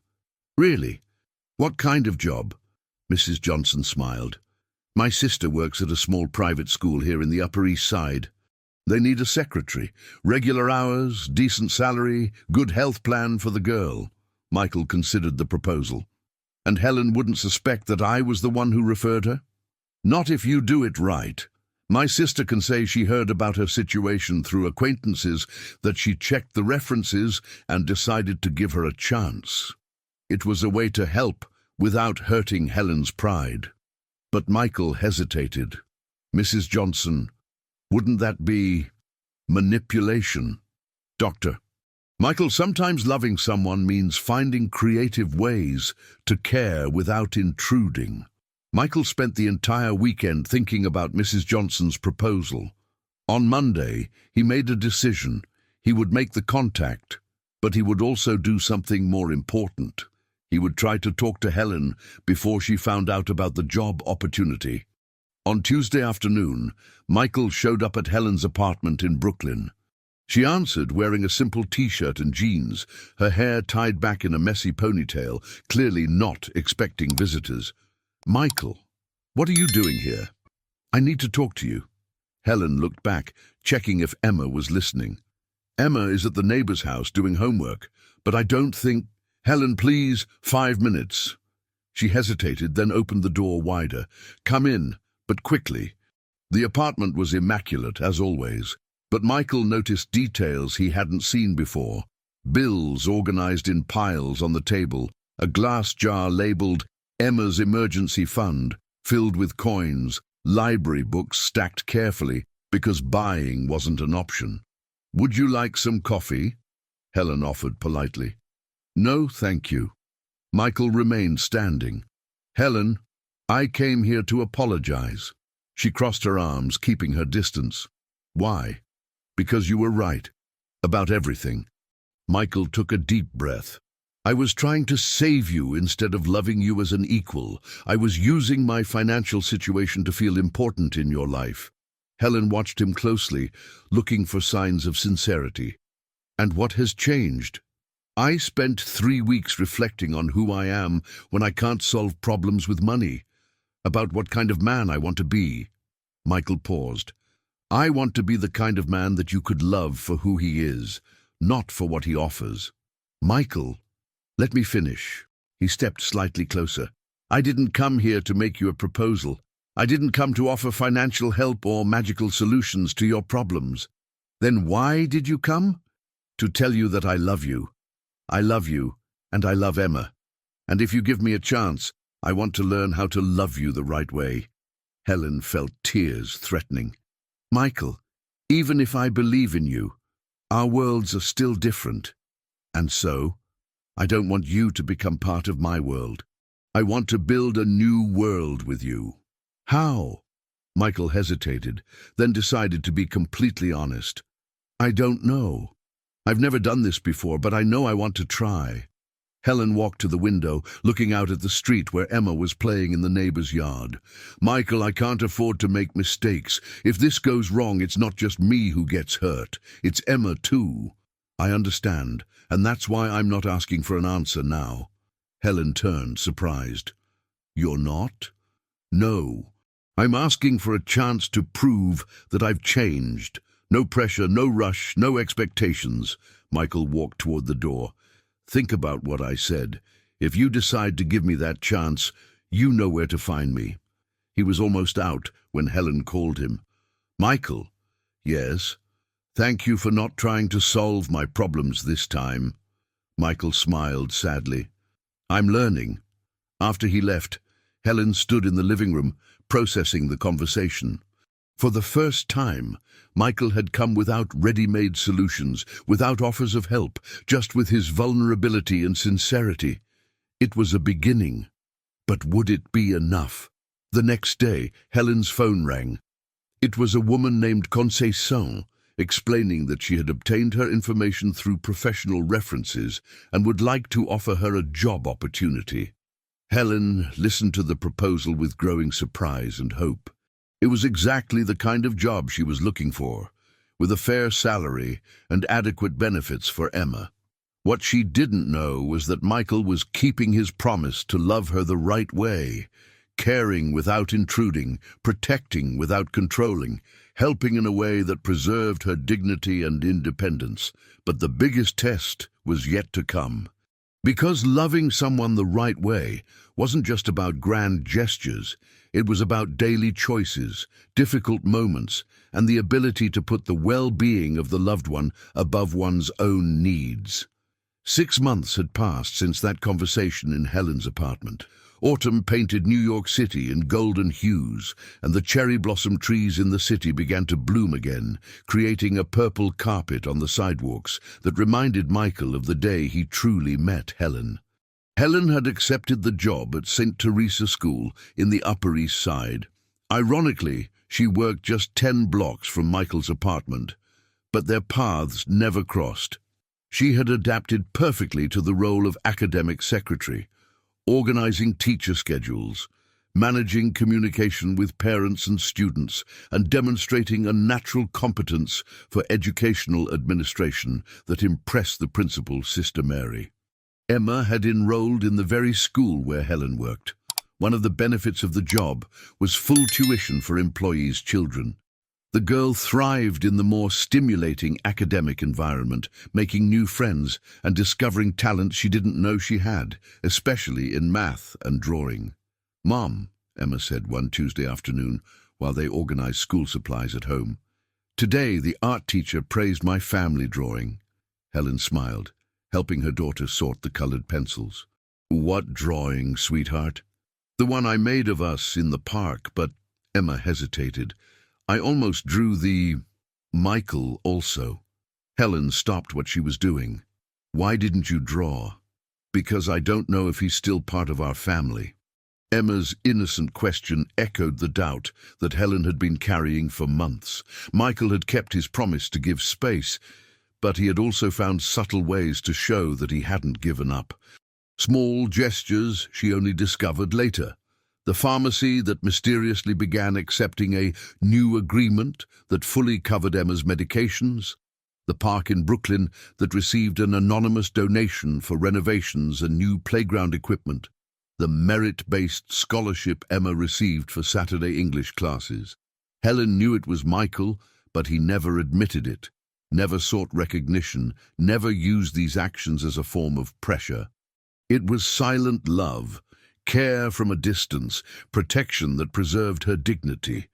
"Really? What kind of job?" Mrs. Johnson smiled. "My sister works at a small private school here in the Upper East Side. They need a secretary, regular hours, decent salary, good health plan for the girl." Michael considered the proposal. "And Helen wouldn't suspect that I was the one who referred her?" "Not if you do it right. My sister can say she heard about her situation through acquaintances, that she checked the references and decided to give her a chance. It was a way to help without hurting Helen's pride. But Michael hesitated. Mrs. Johnson, wouldn't that be manipulation? Doctor, Michael, sometimes loving someone means finding creative ways to care without intruding. Michael spent the entire weekend thinking about Mrs. Johnson's proposal. On Monday, he made a decision. He would make the contact, but he would also do something more important. He would try to talk to Helen before she found out about the job opportunity. On Tuesday afternoon, Michael showed up at Helen's apartment in Brooklyn. She answered wearing a simple t-shirt and jeans, her hair tied back in a messy ponytail, clearly not expecting visitors. "Michael, what are you doing here? I need to talk to you." Helen looked back, checking if Emma was listening. "Emma is at the neighbor's house doing homework, but I don't think—" "Helen, please, 5 minutes." She hesitated, then opened the door wider. "Come in, but quickly." The apartment was immaculate, as always, but Michael noticed details he hadn't seen before. Bills organized in piles on the table, a glass jar labeled Emma's Emergency Fund, filled with coins, library books stacked carefully because buying wasn't an option. "Would you like some coffee?" Helen offered politely. "No, thank you." Michael remained standing. "Helen, I came here to apologize." She crossed her arms, keeping her distance. "Why?" "Because you were right. About everything." Michael took a deep breath. "I was trying to save you instead of loving you as an equal. I was using my financial situation to feel important in your life." Helen watched him closely, looking for signs of sincerity. "And what has changed?" "I spent 3 weeks reflecting on who I am when I can't solve problems with money. About what kind of man I want to be." Michael paused. "I want to be the kind of man that you could love for who he is, not for what he offers." "Michael, let me finish." He stepped slightly closer. "I didn't come here to make you a proposal. I didn't come to offer financial help or magical solutions to your problems." "Then why did you come?" "To tell you that I love you. I love you, and I love Emma. And if you give me a chance, I want to learn how to love you the right way." Helen felt tears threatening. "Michael, even if I believe in you, our worlds are still different. And so, I don't want you to become part of my world. I want to build a new world with you." "How?" Michael hesitated, then decided to be completely honest. "I don't know. I've never done this before, but I know I want to try." Helen walked to the window, looking out at the street where Emma was playing in the neighbor's yard. "Michael, I can't afford to make mistakes. If this goes wrong, it's not just me who gets hurt. It's Emma too." "I understand, and that's why I'm not asking for an answer now." Helen turned, surprised. "You're not?" "No. I'm asking for a chance to prove that I've changed. No pressure, no rush, no expectations." Michael walked toward the door. "Think about what I said. If you decide to give me that chance, you know where to find me." He was almost out when Helen called him. "Michael." "Yes?" "Thank you for not trying to solve my problems this time." Michael smiled sadly. "I'm learning." After he left, Helen stood in the living room, processing the conversation. For the first time, Michael had come without ready-made solutions, without offers of help, just with his vulnerability and sincerity. It was a beginning. But would it be enough? The next day, Helen's phone rang. It was a woman named Conceição, explaining that she had obtained her information through professional references and would like to offer her a job opportunity. Helen listened to the proposal with growing surprise and hope. It was exactly the kind of job she was looking for, with a fair salary and adequate benefits for Emma. What she didn't know was that Michael was keeping his promise to love her the right way, caring without intruding, protecting without controlling, helping in a way that preserved her dignity and independence. But the biggest test was yet to come. Because loving someone the right way wasn't just about grand gestures, it was about daily choices, difficult moments, and the ability to put the well-being of the loved one above one's own needs. 6 months had passed since that conversation in Helen's apartment. Autumn painted New York City in golden hues, and the cherry blossom trees in the city began to bloom again, creating a purple carpet on the sidewalks that reminded Michael of the day he truly met Helen. Helen had accepted the job at St. Teresa School in the Upper East Side. Ironically, she worked just 10 blocks from Michael's apartment, but their paths never crossed. She had adapted perfectly to the role of academic secretary, organizing teacher schedules, managing communication with parents and students, and demonstrating a natural competence for educational administration that impressed the principal, Sister Mary. Emma had enrolled in the very school where Helen worked. One of the benefits of the job was full tuition for employees' children. The girl thrived in the more stimulating academic environment, making new friends and discovering talents she didn't know she had, especially in math and drawing. "Mom," Emma said one Tuesday afternoon while they organized school supplies at home, "today the art teacher praised my family drawing." Helen smiled, helping her daughter sort the colored pencils. "What drawing, sweetheart?" "The one I made of us in the park, but—" Emma hesitated. "I almost drew the Michael also." Helen stopped what she was doing. "Why didn't you draw?" "Because I don't know if he's still part of our family." Emma's innocent question echoed the doubt that Helen had been carrying for months. Michael had kept his promise to give space, but he had also found subtle ways to show that he hadn't given up. Small gestures she only discovered later. The pharmacy that mysteriously began accepting a new agreement that fully covered Emma's medications. The park in Brooklyn that received an anonymous donation for renovations and new playground equipment. The merit-based scholarship Emma received for Saturday English classes. Helen knew it was Michael, but he never admitted it, never sought recognition, never used these actions as a form of pressure. It was silent love, care from a distance, protection that preserved her dignity.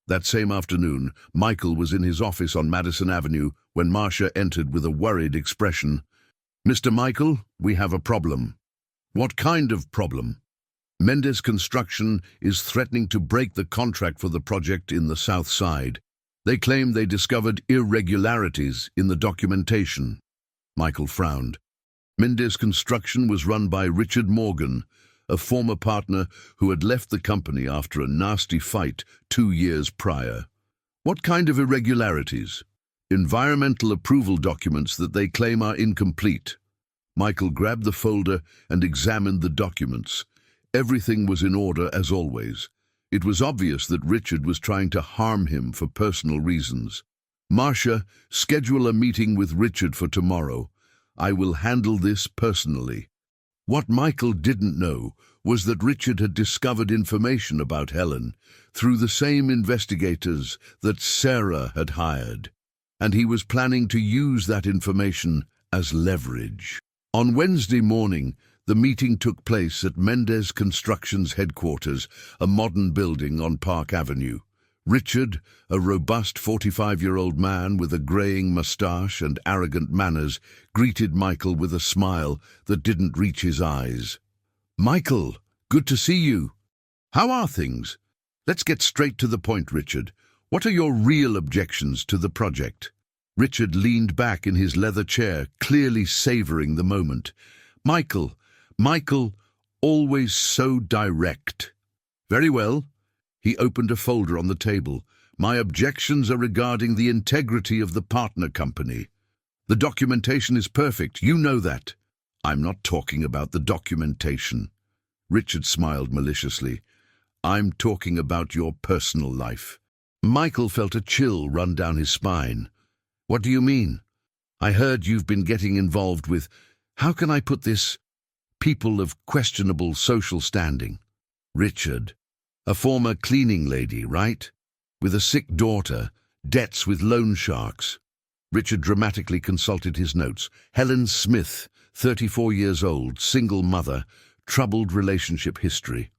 That same afternoon, Michael was in his office on Madison Avenue when Marcia entered with a worried expression. "Mr. Michael, we have a problem." "What kind of problem?" "Mendez Construction is threatening to break the contract for the project in the South Side. They claim they discovered irregularities in the documentation." Michael frowned. Mendez Construction was run by Richard Morgan, a former partner who had left the company after a nasty fight 2 years prior. "What kind of irregularities?" "Environmental approval documents that they claim are incomplete." Michael grabbed the folder and examined the documents. Everything was in order as always. It was obvious that Richard was trying to harm him for personal reasons. "Marcia, schedule a meeting with Richard for tomorrow. I will handle this personally." What Michael didn't know was that Richard had discovered information about Helen through the same investigators that Sarah had hired, and he was planning to use that information as leverage. On Wednesday morning, the meeting took place at Mendez Construction's headquarters, a modern building on Park Avenue. Richard, a robust 45-year-old man with a graying mustache and arrogant manners, greeted Michael with a smile that didn't reach his eyes. "Michael, good to see you. How are things?" "Let's get straight to the point, Richard. What are your real objections to the project?" Richard leaned back in his leather chair, clearly savoring the moment. Michael, always so direct." "Very well." He opened a folder on the table. "My objections are regarding the integrity of the partner company. The documentation is perfect, you know that." "I'm not talking about the documentation." Richard smiled maliciously. "I'm talking about your personal life." Michael felt a chill run down his spine. "What do you mean?" "I heard you've been getting involved with, how can I put this, people of questionable social standing." "Richard, a former cleaning lady, right? With a sick daughter, debts with loan sharks." Richard dramatically consulted his notes. "Helen Smith, 34 years old, single mother, troubled relationship history."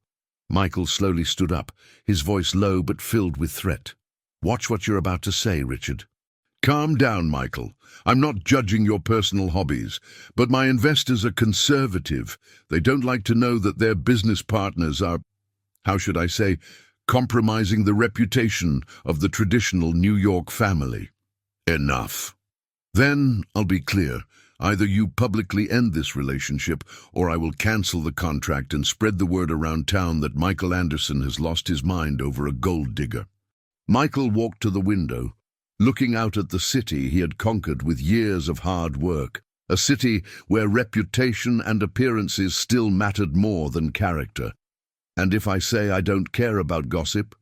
Michael slowly stood up, his voice low but filled with threat. "Watch what you're about to say, Richard." Calm down, Michael. I'm not judging your personal hobbies, but my investors are conservative. They don't like to know that their business partners are, how should I say, compromising the reputation of the traditional New York family. Enough. Then, I'll be clear. Either you publicly end this relationship, or I will cancel the contract and spread the word around town that Michael Anderson has lost his mind over a gold digger. Michael walked to the window, looking out at the city he had conquered with years of hard work, a city where reputation and appearances still mattered more than character. And if I say I don't care about gossip?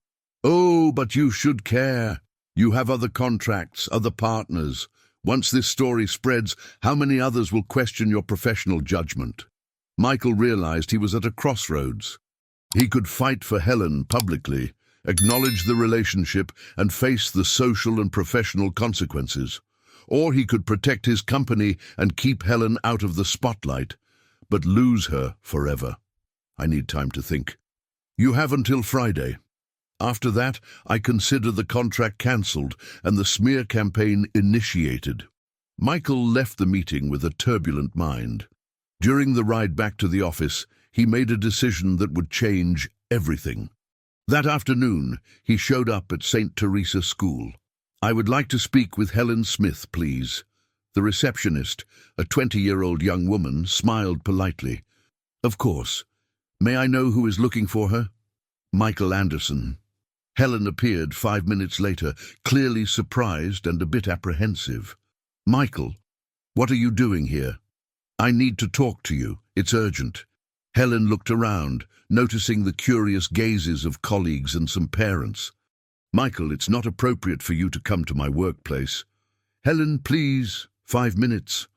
Oh, but you should care. You have other contracts, other partners. Once this story spreads, how many others will question your professional judgment? Michael realized he was at a crossroads. He could fight for Helen publicly, acknowledge the relationship, and face the social and professional consequences. Or he could protect his company and keep Helen out of the spotlight, but lose her forever. I need time to think. You have until Friday. After that, I consider the contract cancelled and the smear campaign initiated. Michael left the meeting with a turbulent mind. During the ride back to the office, he made a decision that would change everything. That afternoon, he showed up at St. Teresa School. I would like to speak with Helen Smith, please. The receptionist, a 20-year-old young woman, smiled politely. Of course. May I know who is looking for her? Michael Anderson. Helen appeared 5 minutes later, clearly surprised and a bit apprehensive. Michael, what are you doing here? I need to talk to you. It's urgent. Helen looked around, noticing the curious gazes of colleagues and some parents. Michael, it's not appropriate for you to come to my workplace. Helen, please, 5 minutes.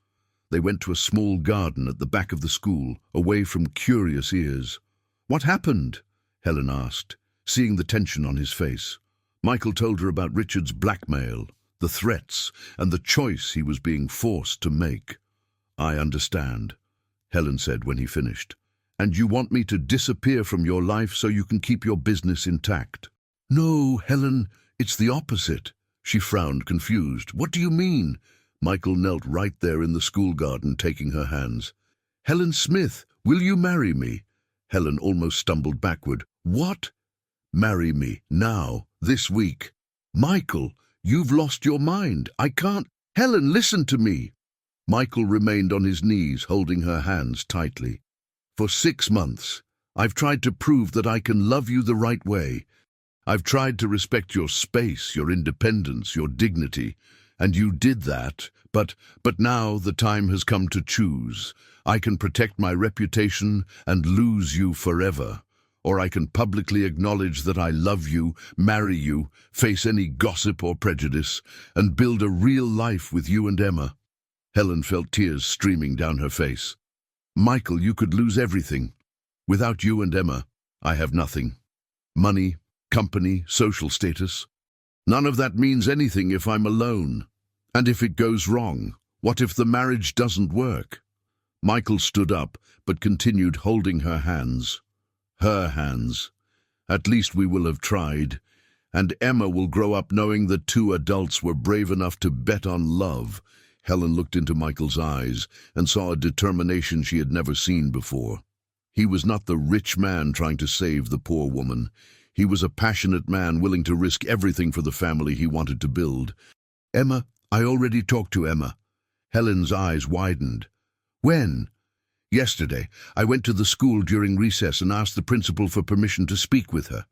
They went to a small garden at the back of the school, away from curious ears. What happened? Helen asked, seeing the tension on his face. Michael told her about Richard's blackmail, the threats, and the choice he was being forced to make. I understand, Helen said when he finished. And you want me to disappear from your life so you can keep your business intact? No, Helen, it's the opposite. She frowned, confused. What do you mean? Michael knelt right there in the school garden, taking her hands. Helen Smith, will you marry me? Helen almost stumbled backward. What? Marry me, now, this week. Michael, you've lost your mind. I can't. Helen, listen to me. Michael remained on his knees, holding her hands tightly. For 6 months, I've tried to prove that I can love you the right way. I've tried to respect your space, your independence, your dignity, and you did that, but now the time has come to choose. I can protect my reputation and lose you forever, or I can publicly acknowledge that I love you, marry you, face any gossip or prejudice, and build a real life with you and Emma. Helen felt tears streaming down her face. Michael, you could lose everything. Without you and Emma, I have nothing. Money, company, social status. None of that means anything if I'm alone. And if it goes wrong, what if the marriage doesn't work? Michael stood up, but continued holding her hands. Her hands. At least we will have tried. And Emma will grow up knowing that 2 adults were brave enough to bet on love. Helen looked into Michael's eyes and saw a determination she had never seen before. He was not the rich man trying to save the poor woman. He was a passionate man willing to risk everything for the family he wanted to build. Emma, I already talked to Emma. Helen's eyes widened. When? Yesterday. I went to the school during recess and asked the principal for permission to speak with her.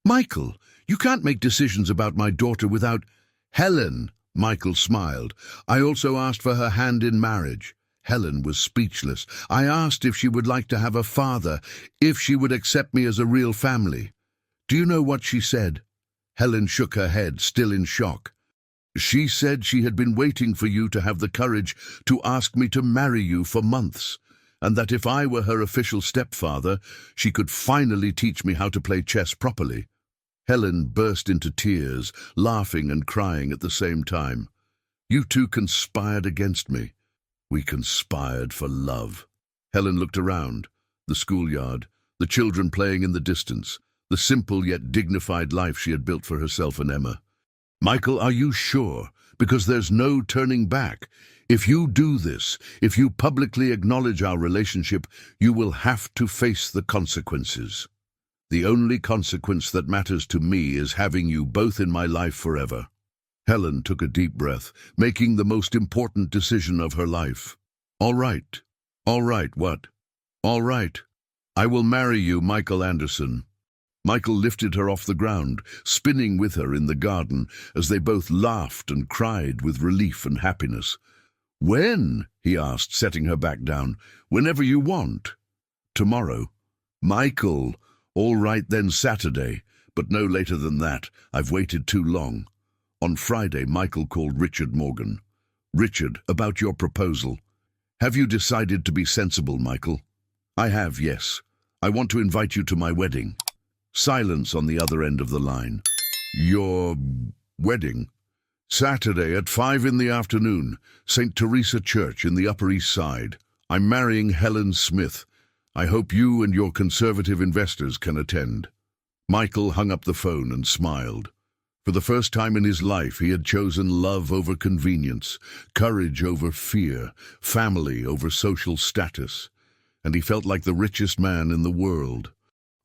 Michael, you can't make decisions about my daughter without... Helen, Michael smiled. I also asked for her hand in marriage. Helen was speechless. I asked if she would like to have a father, if she would accept me as a real family. Do you know what she said? Helen shook her head, still in shock. She said she had been waiting for you to have the courage to ask me to marry you for months, and that if I were her official stepfather, she could finally teach me how to play chess properly. Helen burst into tears, laughing and crying at the same time. You two conspired against me. We conspired for love. Helen looked around. The schoolyard, the children playing in the distance, the simple yet dignified life she had built for herself and Emma. Michael, are you sure? because there's no turning back. If you do this, if you publicly acknowledge our relationship, you will have to face the consequences. The only consequence that matters to me is having you both in my life forever." Helen took a deep breath, making the most important decision of her life. All right, what? All right. I will marry you, Michael Anderson." Michael lifted her off the ground, spinning with her in the garden, as they both laughed and cried with relief and happiness. "When?" he asked, setting her back down. "Whenever you want." "Tomorrow." "Michael, all right then, Saturday, but no later than that. I've waited too long." On Friday, Michael called Richard Morgan. "Richard, about your proposal. Have you decided to be sensible, Michael?" "I have, yes. I want to invite you to my wedding." Silence on the other end of the line. "Your wedding?" "Saturday at 5 in the afternoon, St. Teresa Church in the Upper East Side. I'm marrying Helen Smith. I hope you and your conservative investors can attend." Michael hung up the phone and smiled. For the first time in his life, he had chosen love over convenience, courage over fear, family over social status, and he felt like the richest man in the world.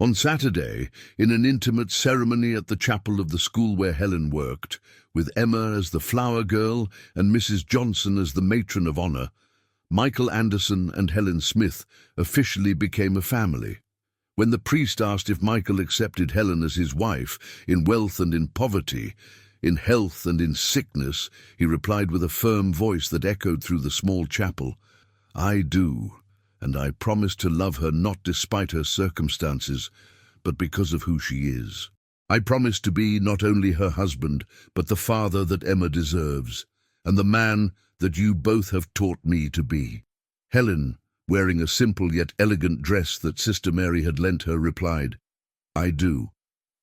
On Saturday, in an intimate ceremony at the chapel of the school where Helen worked, with Emma as the flower girl and Mrs. Johnson as the matron of honor, Michael Anderson and Helen Smith officially became a family. When the priest asked if Michael accepted Helen as his wife, in wealth and in poverty, in health and in sickness, he replied with a firm voice that echoed through the small chapel, "I do, and I promise to love her not despite her circumstances, but because of who she is. I promise to be not only her husband, but the father that Emma deserves, and the man that you both have taught me to be." Helen, wearing a simple yet elegant dress that Sister Mary had lent her, replied, "I do,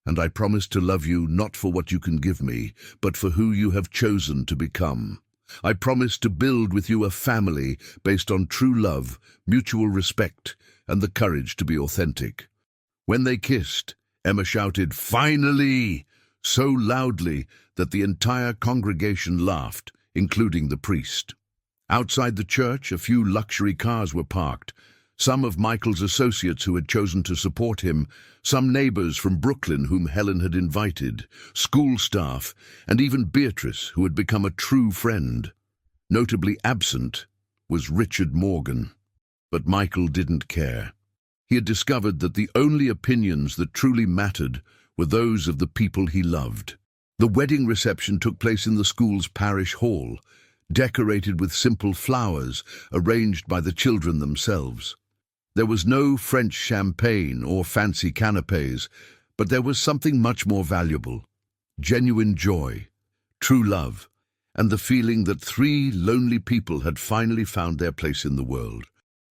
and I promise to love you not for what you can give me, but for who you have chosen to become. I promise to build with you a family based on true love, mutual respect, and the courage to be authentic." When they kissed, Emma shouted, "Finally!" so loudly that the entire congregation laughed, including the priest. Outside the church, a few luxury cars were parked. Some of Michael's associates who had chosen to support him, some neighbors from Brooklyn whom Helen had invited, school staff, and even Beatrice, who had become a true friend. Notably absent was Richard Morgan. But Michael didn't care. He had discovered that the only opinions that truly mattered were those of the people he loved. The wedding reception took place in the school's parish hall, decorated with simple flowers arranged by the children themselves. There was no French champagne or fancy canapes, but there was something much more valuable: genuine joy, true love, and the feeling that three lonely people had finally found their place in the world.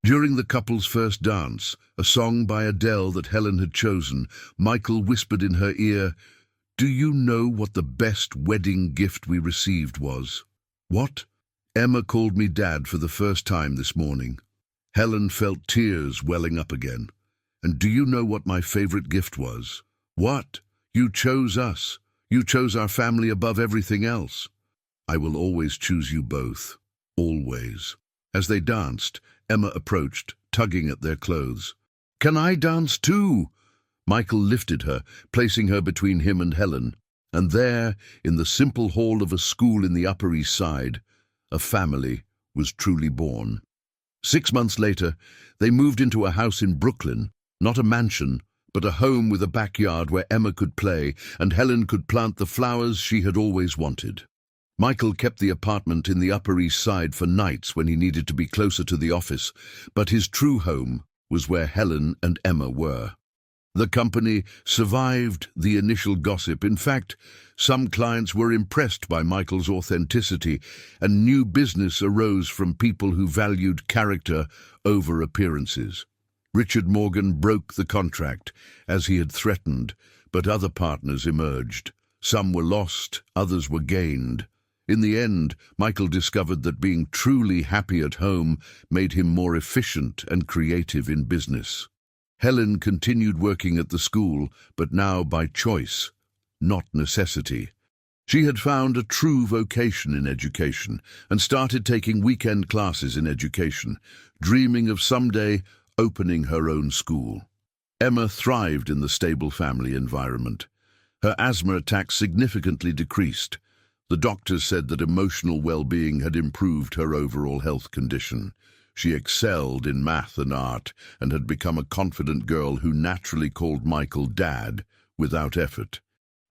During the couple's first dance, a song by Adele that Helen had chosen, Michael whispered in her ear, "Do you know what the best wedding gift we received was?" "What?" "Emma called me Dad for the first time this morning." Helen felt tears welling up again. "And do you know what my favorite gift was?" "What?" "You chose us. You chose our family above everything else." "I will always choose you both. Always." As they danced, Emma approached, tugging at their clothes. "Can I dance too?" Michael lifted her, placing her between him and Helen. And there, in the simple hall of a school in the Upper East Side, a family was truly born. 6 months later, they moved into a house in Brooklyn, not a mansion, but a home with a backyard where Emma could play and Helen could plant the flowers she had always wanted. Michael kept the apartment in the Upper East Side for nights when he needed to be closer to the office, but his true home was where Helen and Emma were. The company survived the initial gossip. In fact, some clients were impressed by Michael's authenticity, and new business arose from people who valued character over appearances. Richard Morgan broke the contract, as he had threatened, but other partners emerged. Some were lost, others were gained. In the end, Michael discovered that being truly happy at home made him more efficient and creative in business. Helen continued working at the school, but now by choice, not necessity. She had found a true vocation in education and started taking weekend classes in education, dreaming of someday opening her own school. Emma thrived in the stable family environment. Her asthma attacks significantly decreased. The doctors said that emotional well-being had improved her overall health condition. She excelled in math and art and had become a confident girl who naturally called Michael Dad without effort.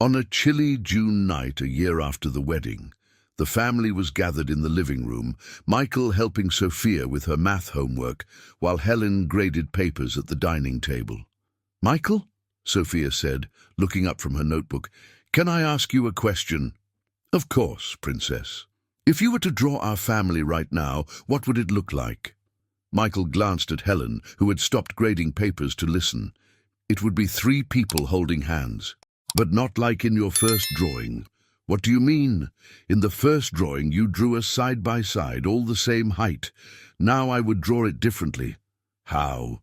On a chilly June night a year after the wedding, the family was gathered in the living room, Michael helping Sophia with her math homework while Helen graded papers at the dining table. "Michael," Sophia said, looking up from her notebook, "can I ask you a question?" "Of course, Princess. If you were to draw our family right now, what would it look like?" Michael glanced at Helen, who had stopped grading papers to listen. "It would be 3 people holding hands." "But not like in your first drawing." "What do you mean? In the first drawing you drew us side by side, all the same height. Now I would draw it differently." "How?"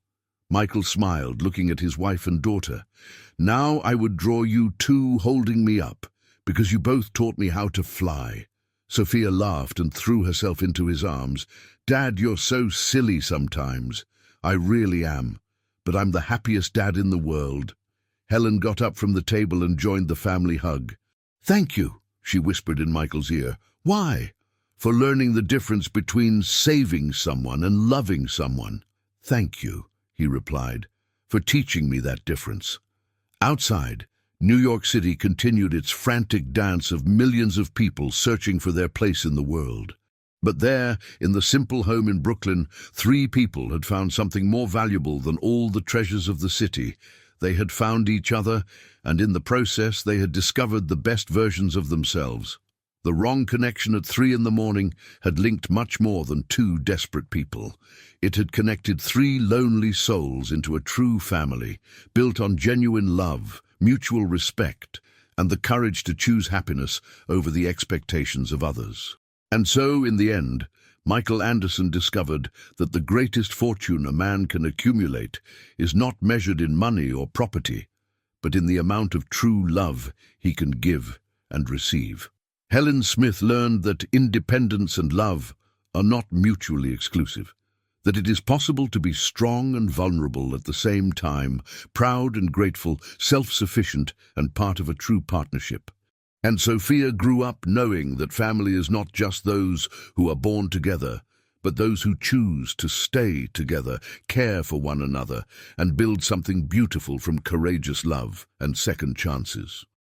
Michael smiled, looking at his wife and daughter. "Now I would draw you 2 holding me up, because you both taught me how to fly." Sophia laughed and threw herself into his arms. "Dad, you're so silly sometimes." "I really am, but I'm the happiest dad in the world." Helen got up from the table and joined the family hug. "Thank you," she whispered in Michael's ear. "Why?" "For learning the difference between saving someone and loving someone." "Thank you," he replied, "for teaching me that difference." Outside, New York City continued its frantic dance of millions of people searching for their place in the world. But there, in the simple home in Brooklyn, 3 people had found something more valuable than all the treasures of the city. They had found each other, and in the process they had discovered the best versions of themselves. The wrong connection at 3 in the morning had linked much more than 2 desperate people. It had connected 3 lonely souls into a true family, built on genuine love, mutual respect, and the courage to choose happiness over the expectations of others. And so, in the end, Michael Anderson discovered that the greatest fortune a man can accumulate is not measured in money or property, but in the amount of true love he can give and receive. Helen Smith learned that independence and love are not mutually exclusive, that it is possible to be strong and vulnerable at the same time, proud and grateful, self-sufficient and part of a true partnership. And Sophia grew up knowing that family is not just those who are born together, but those who choose to stay together, care for one another, and build something beautiful from courageous love and second chances.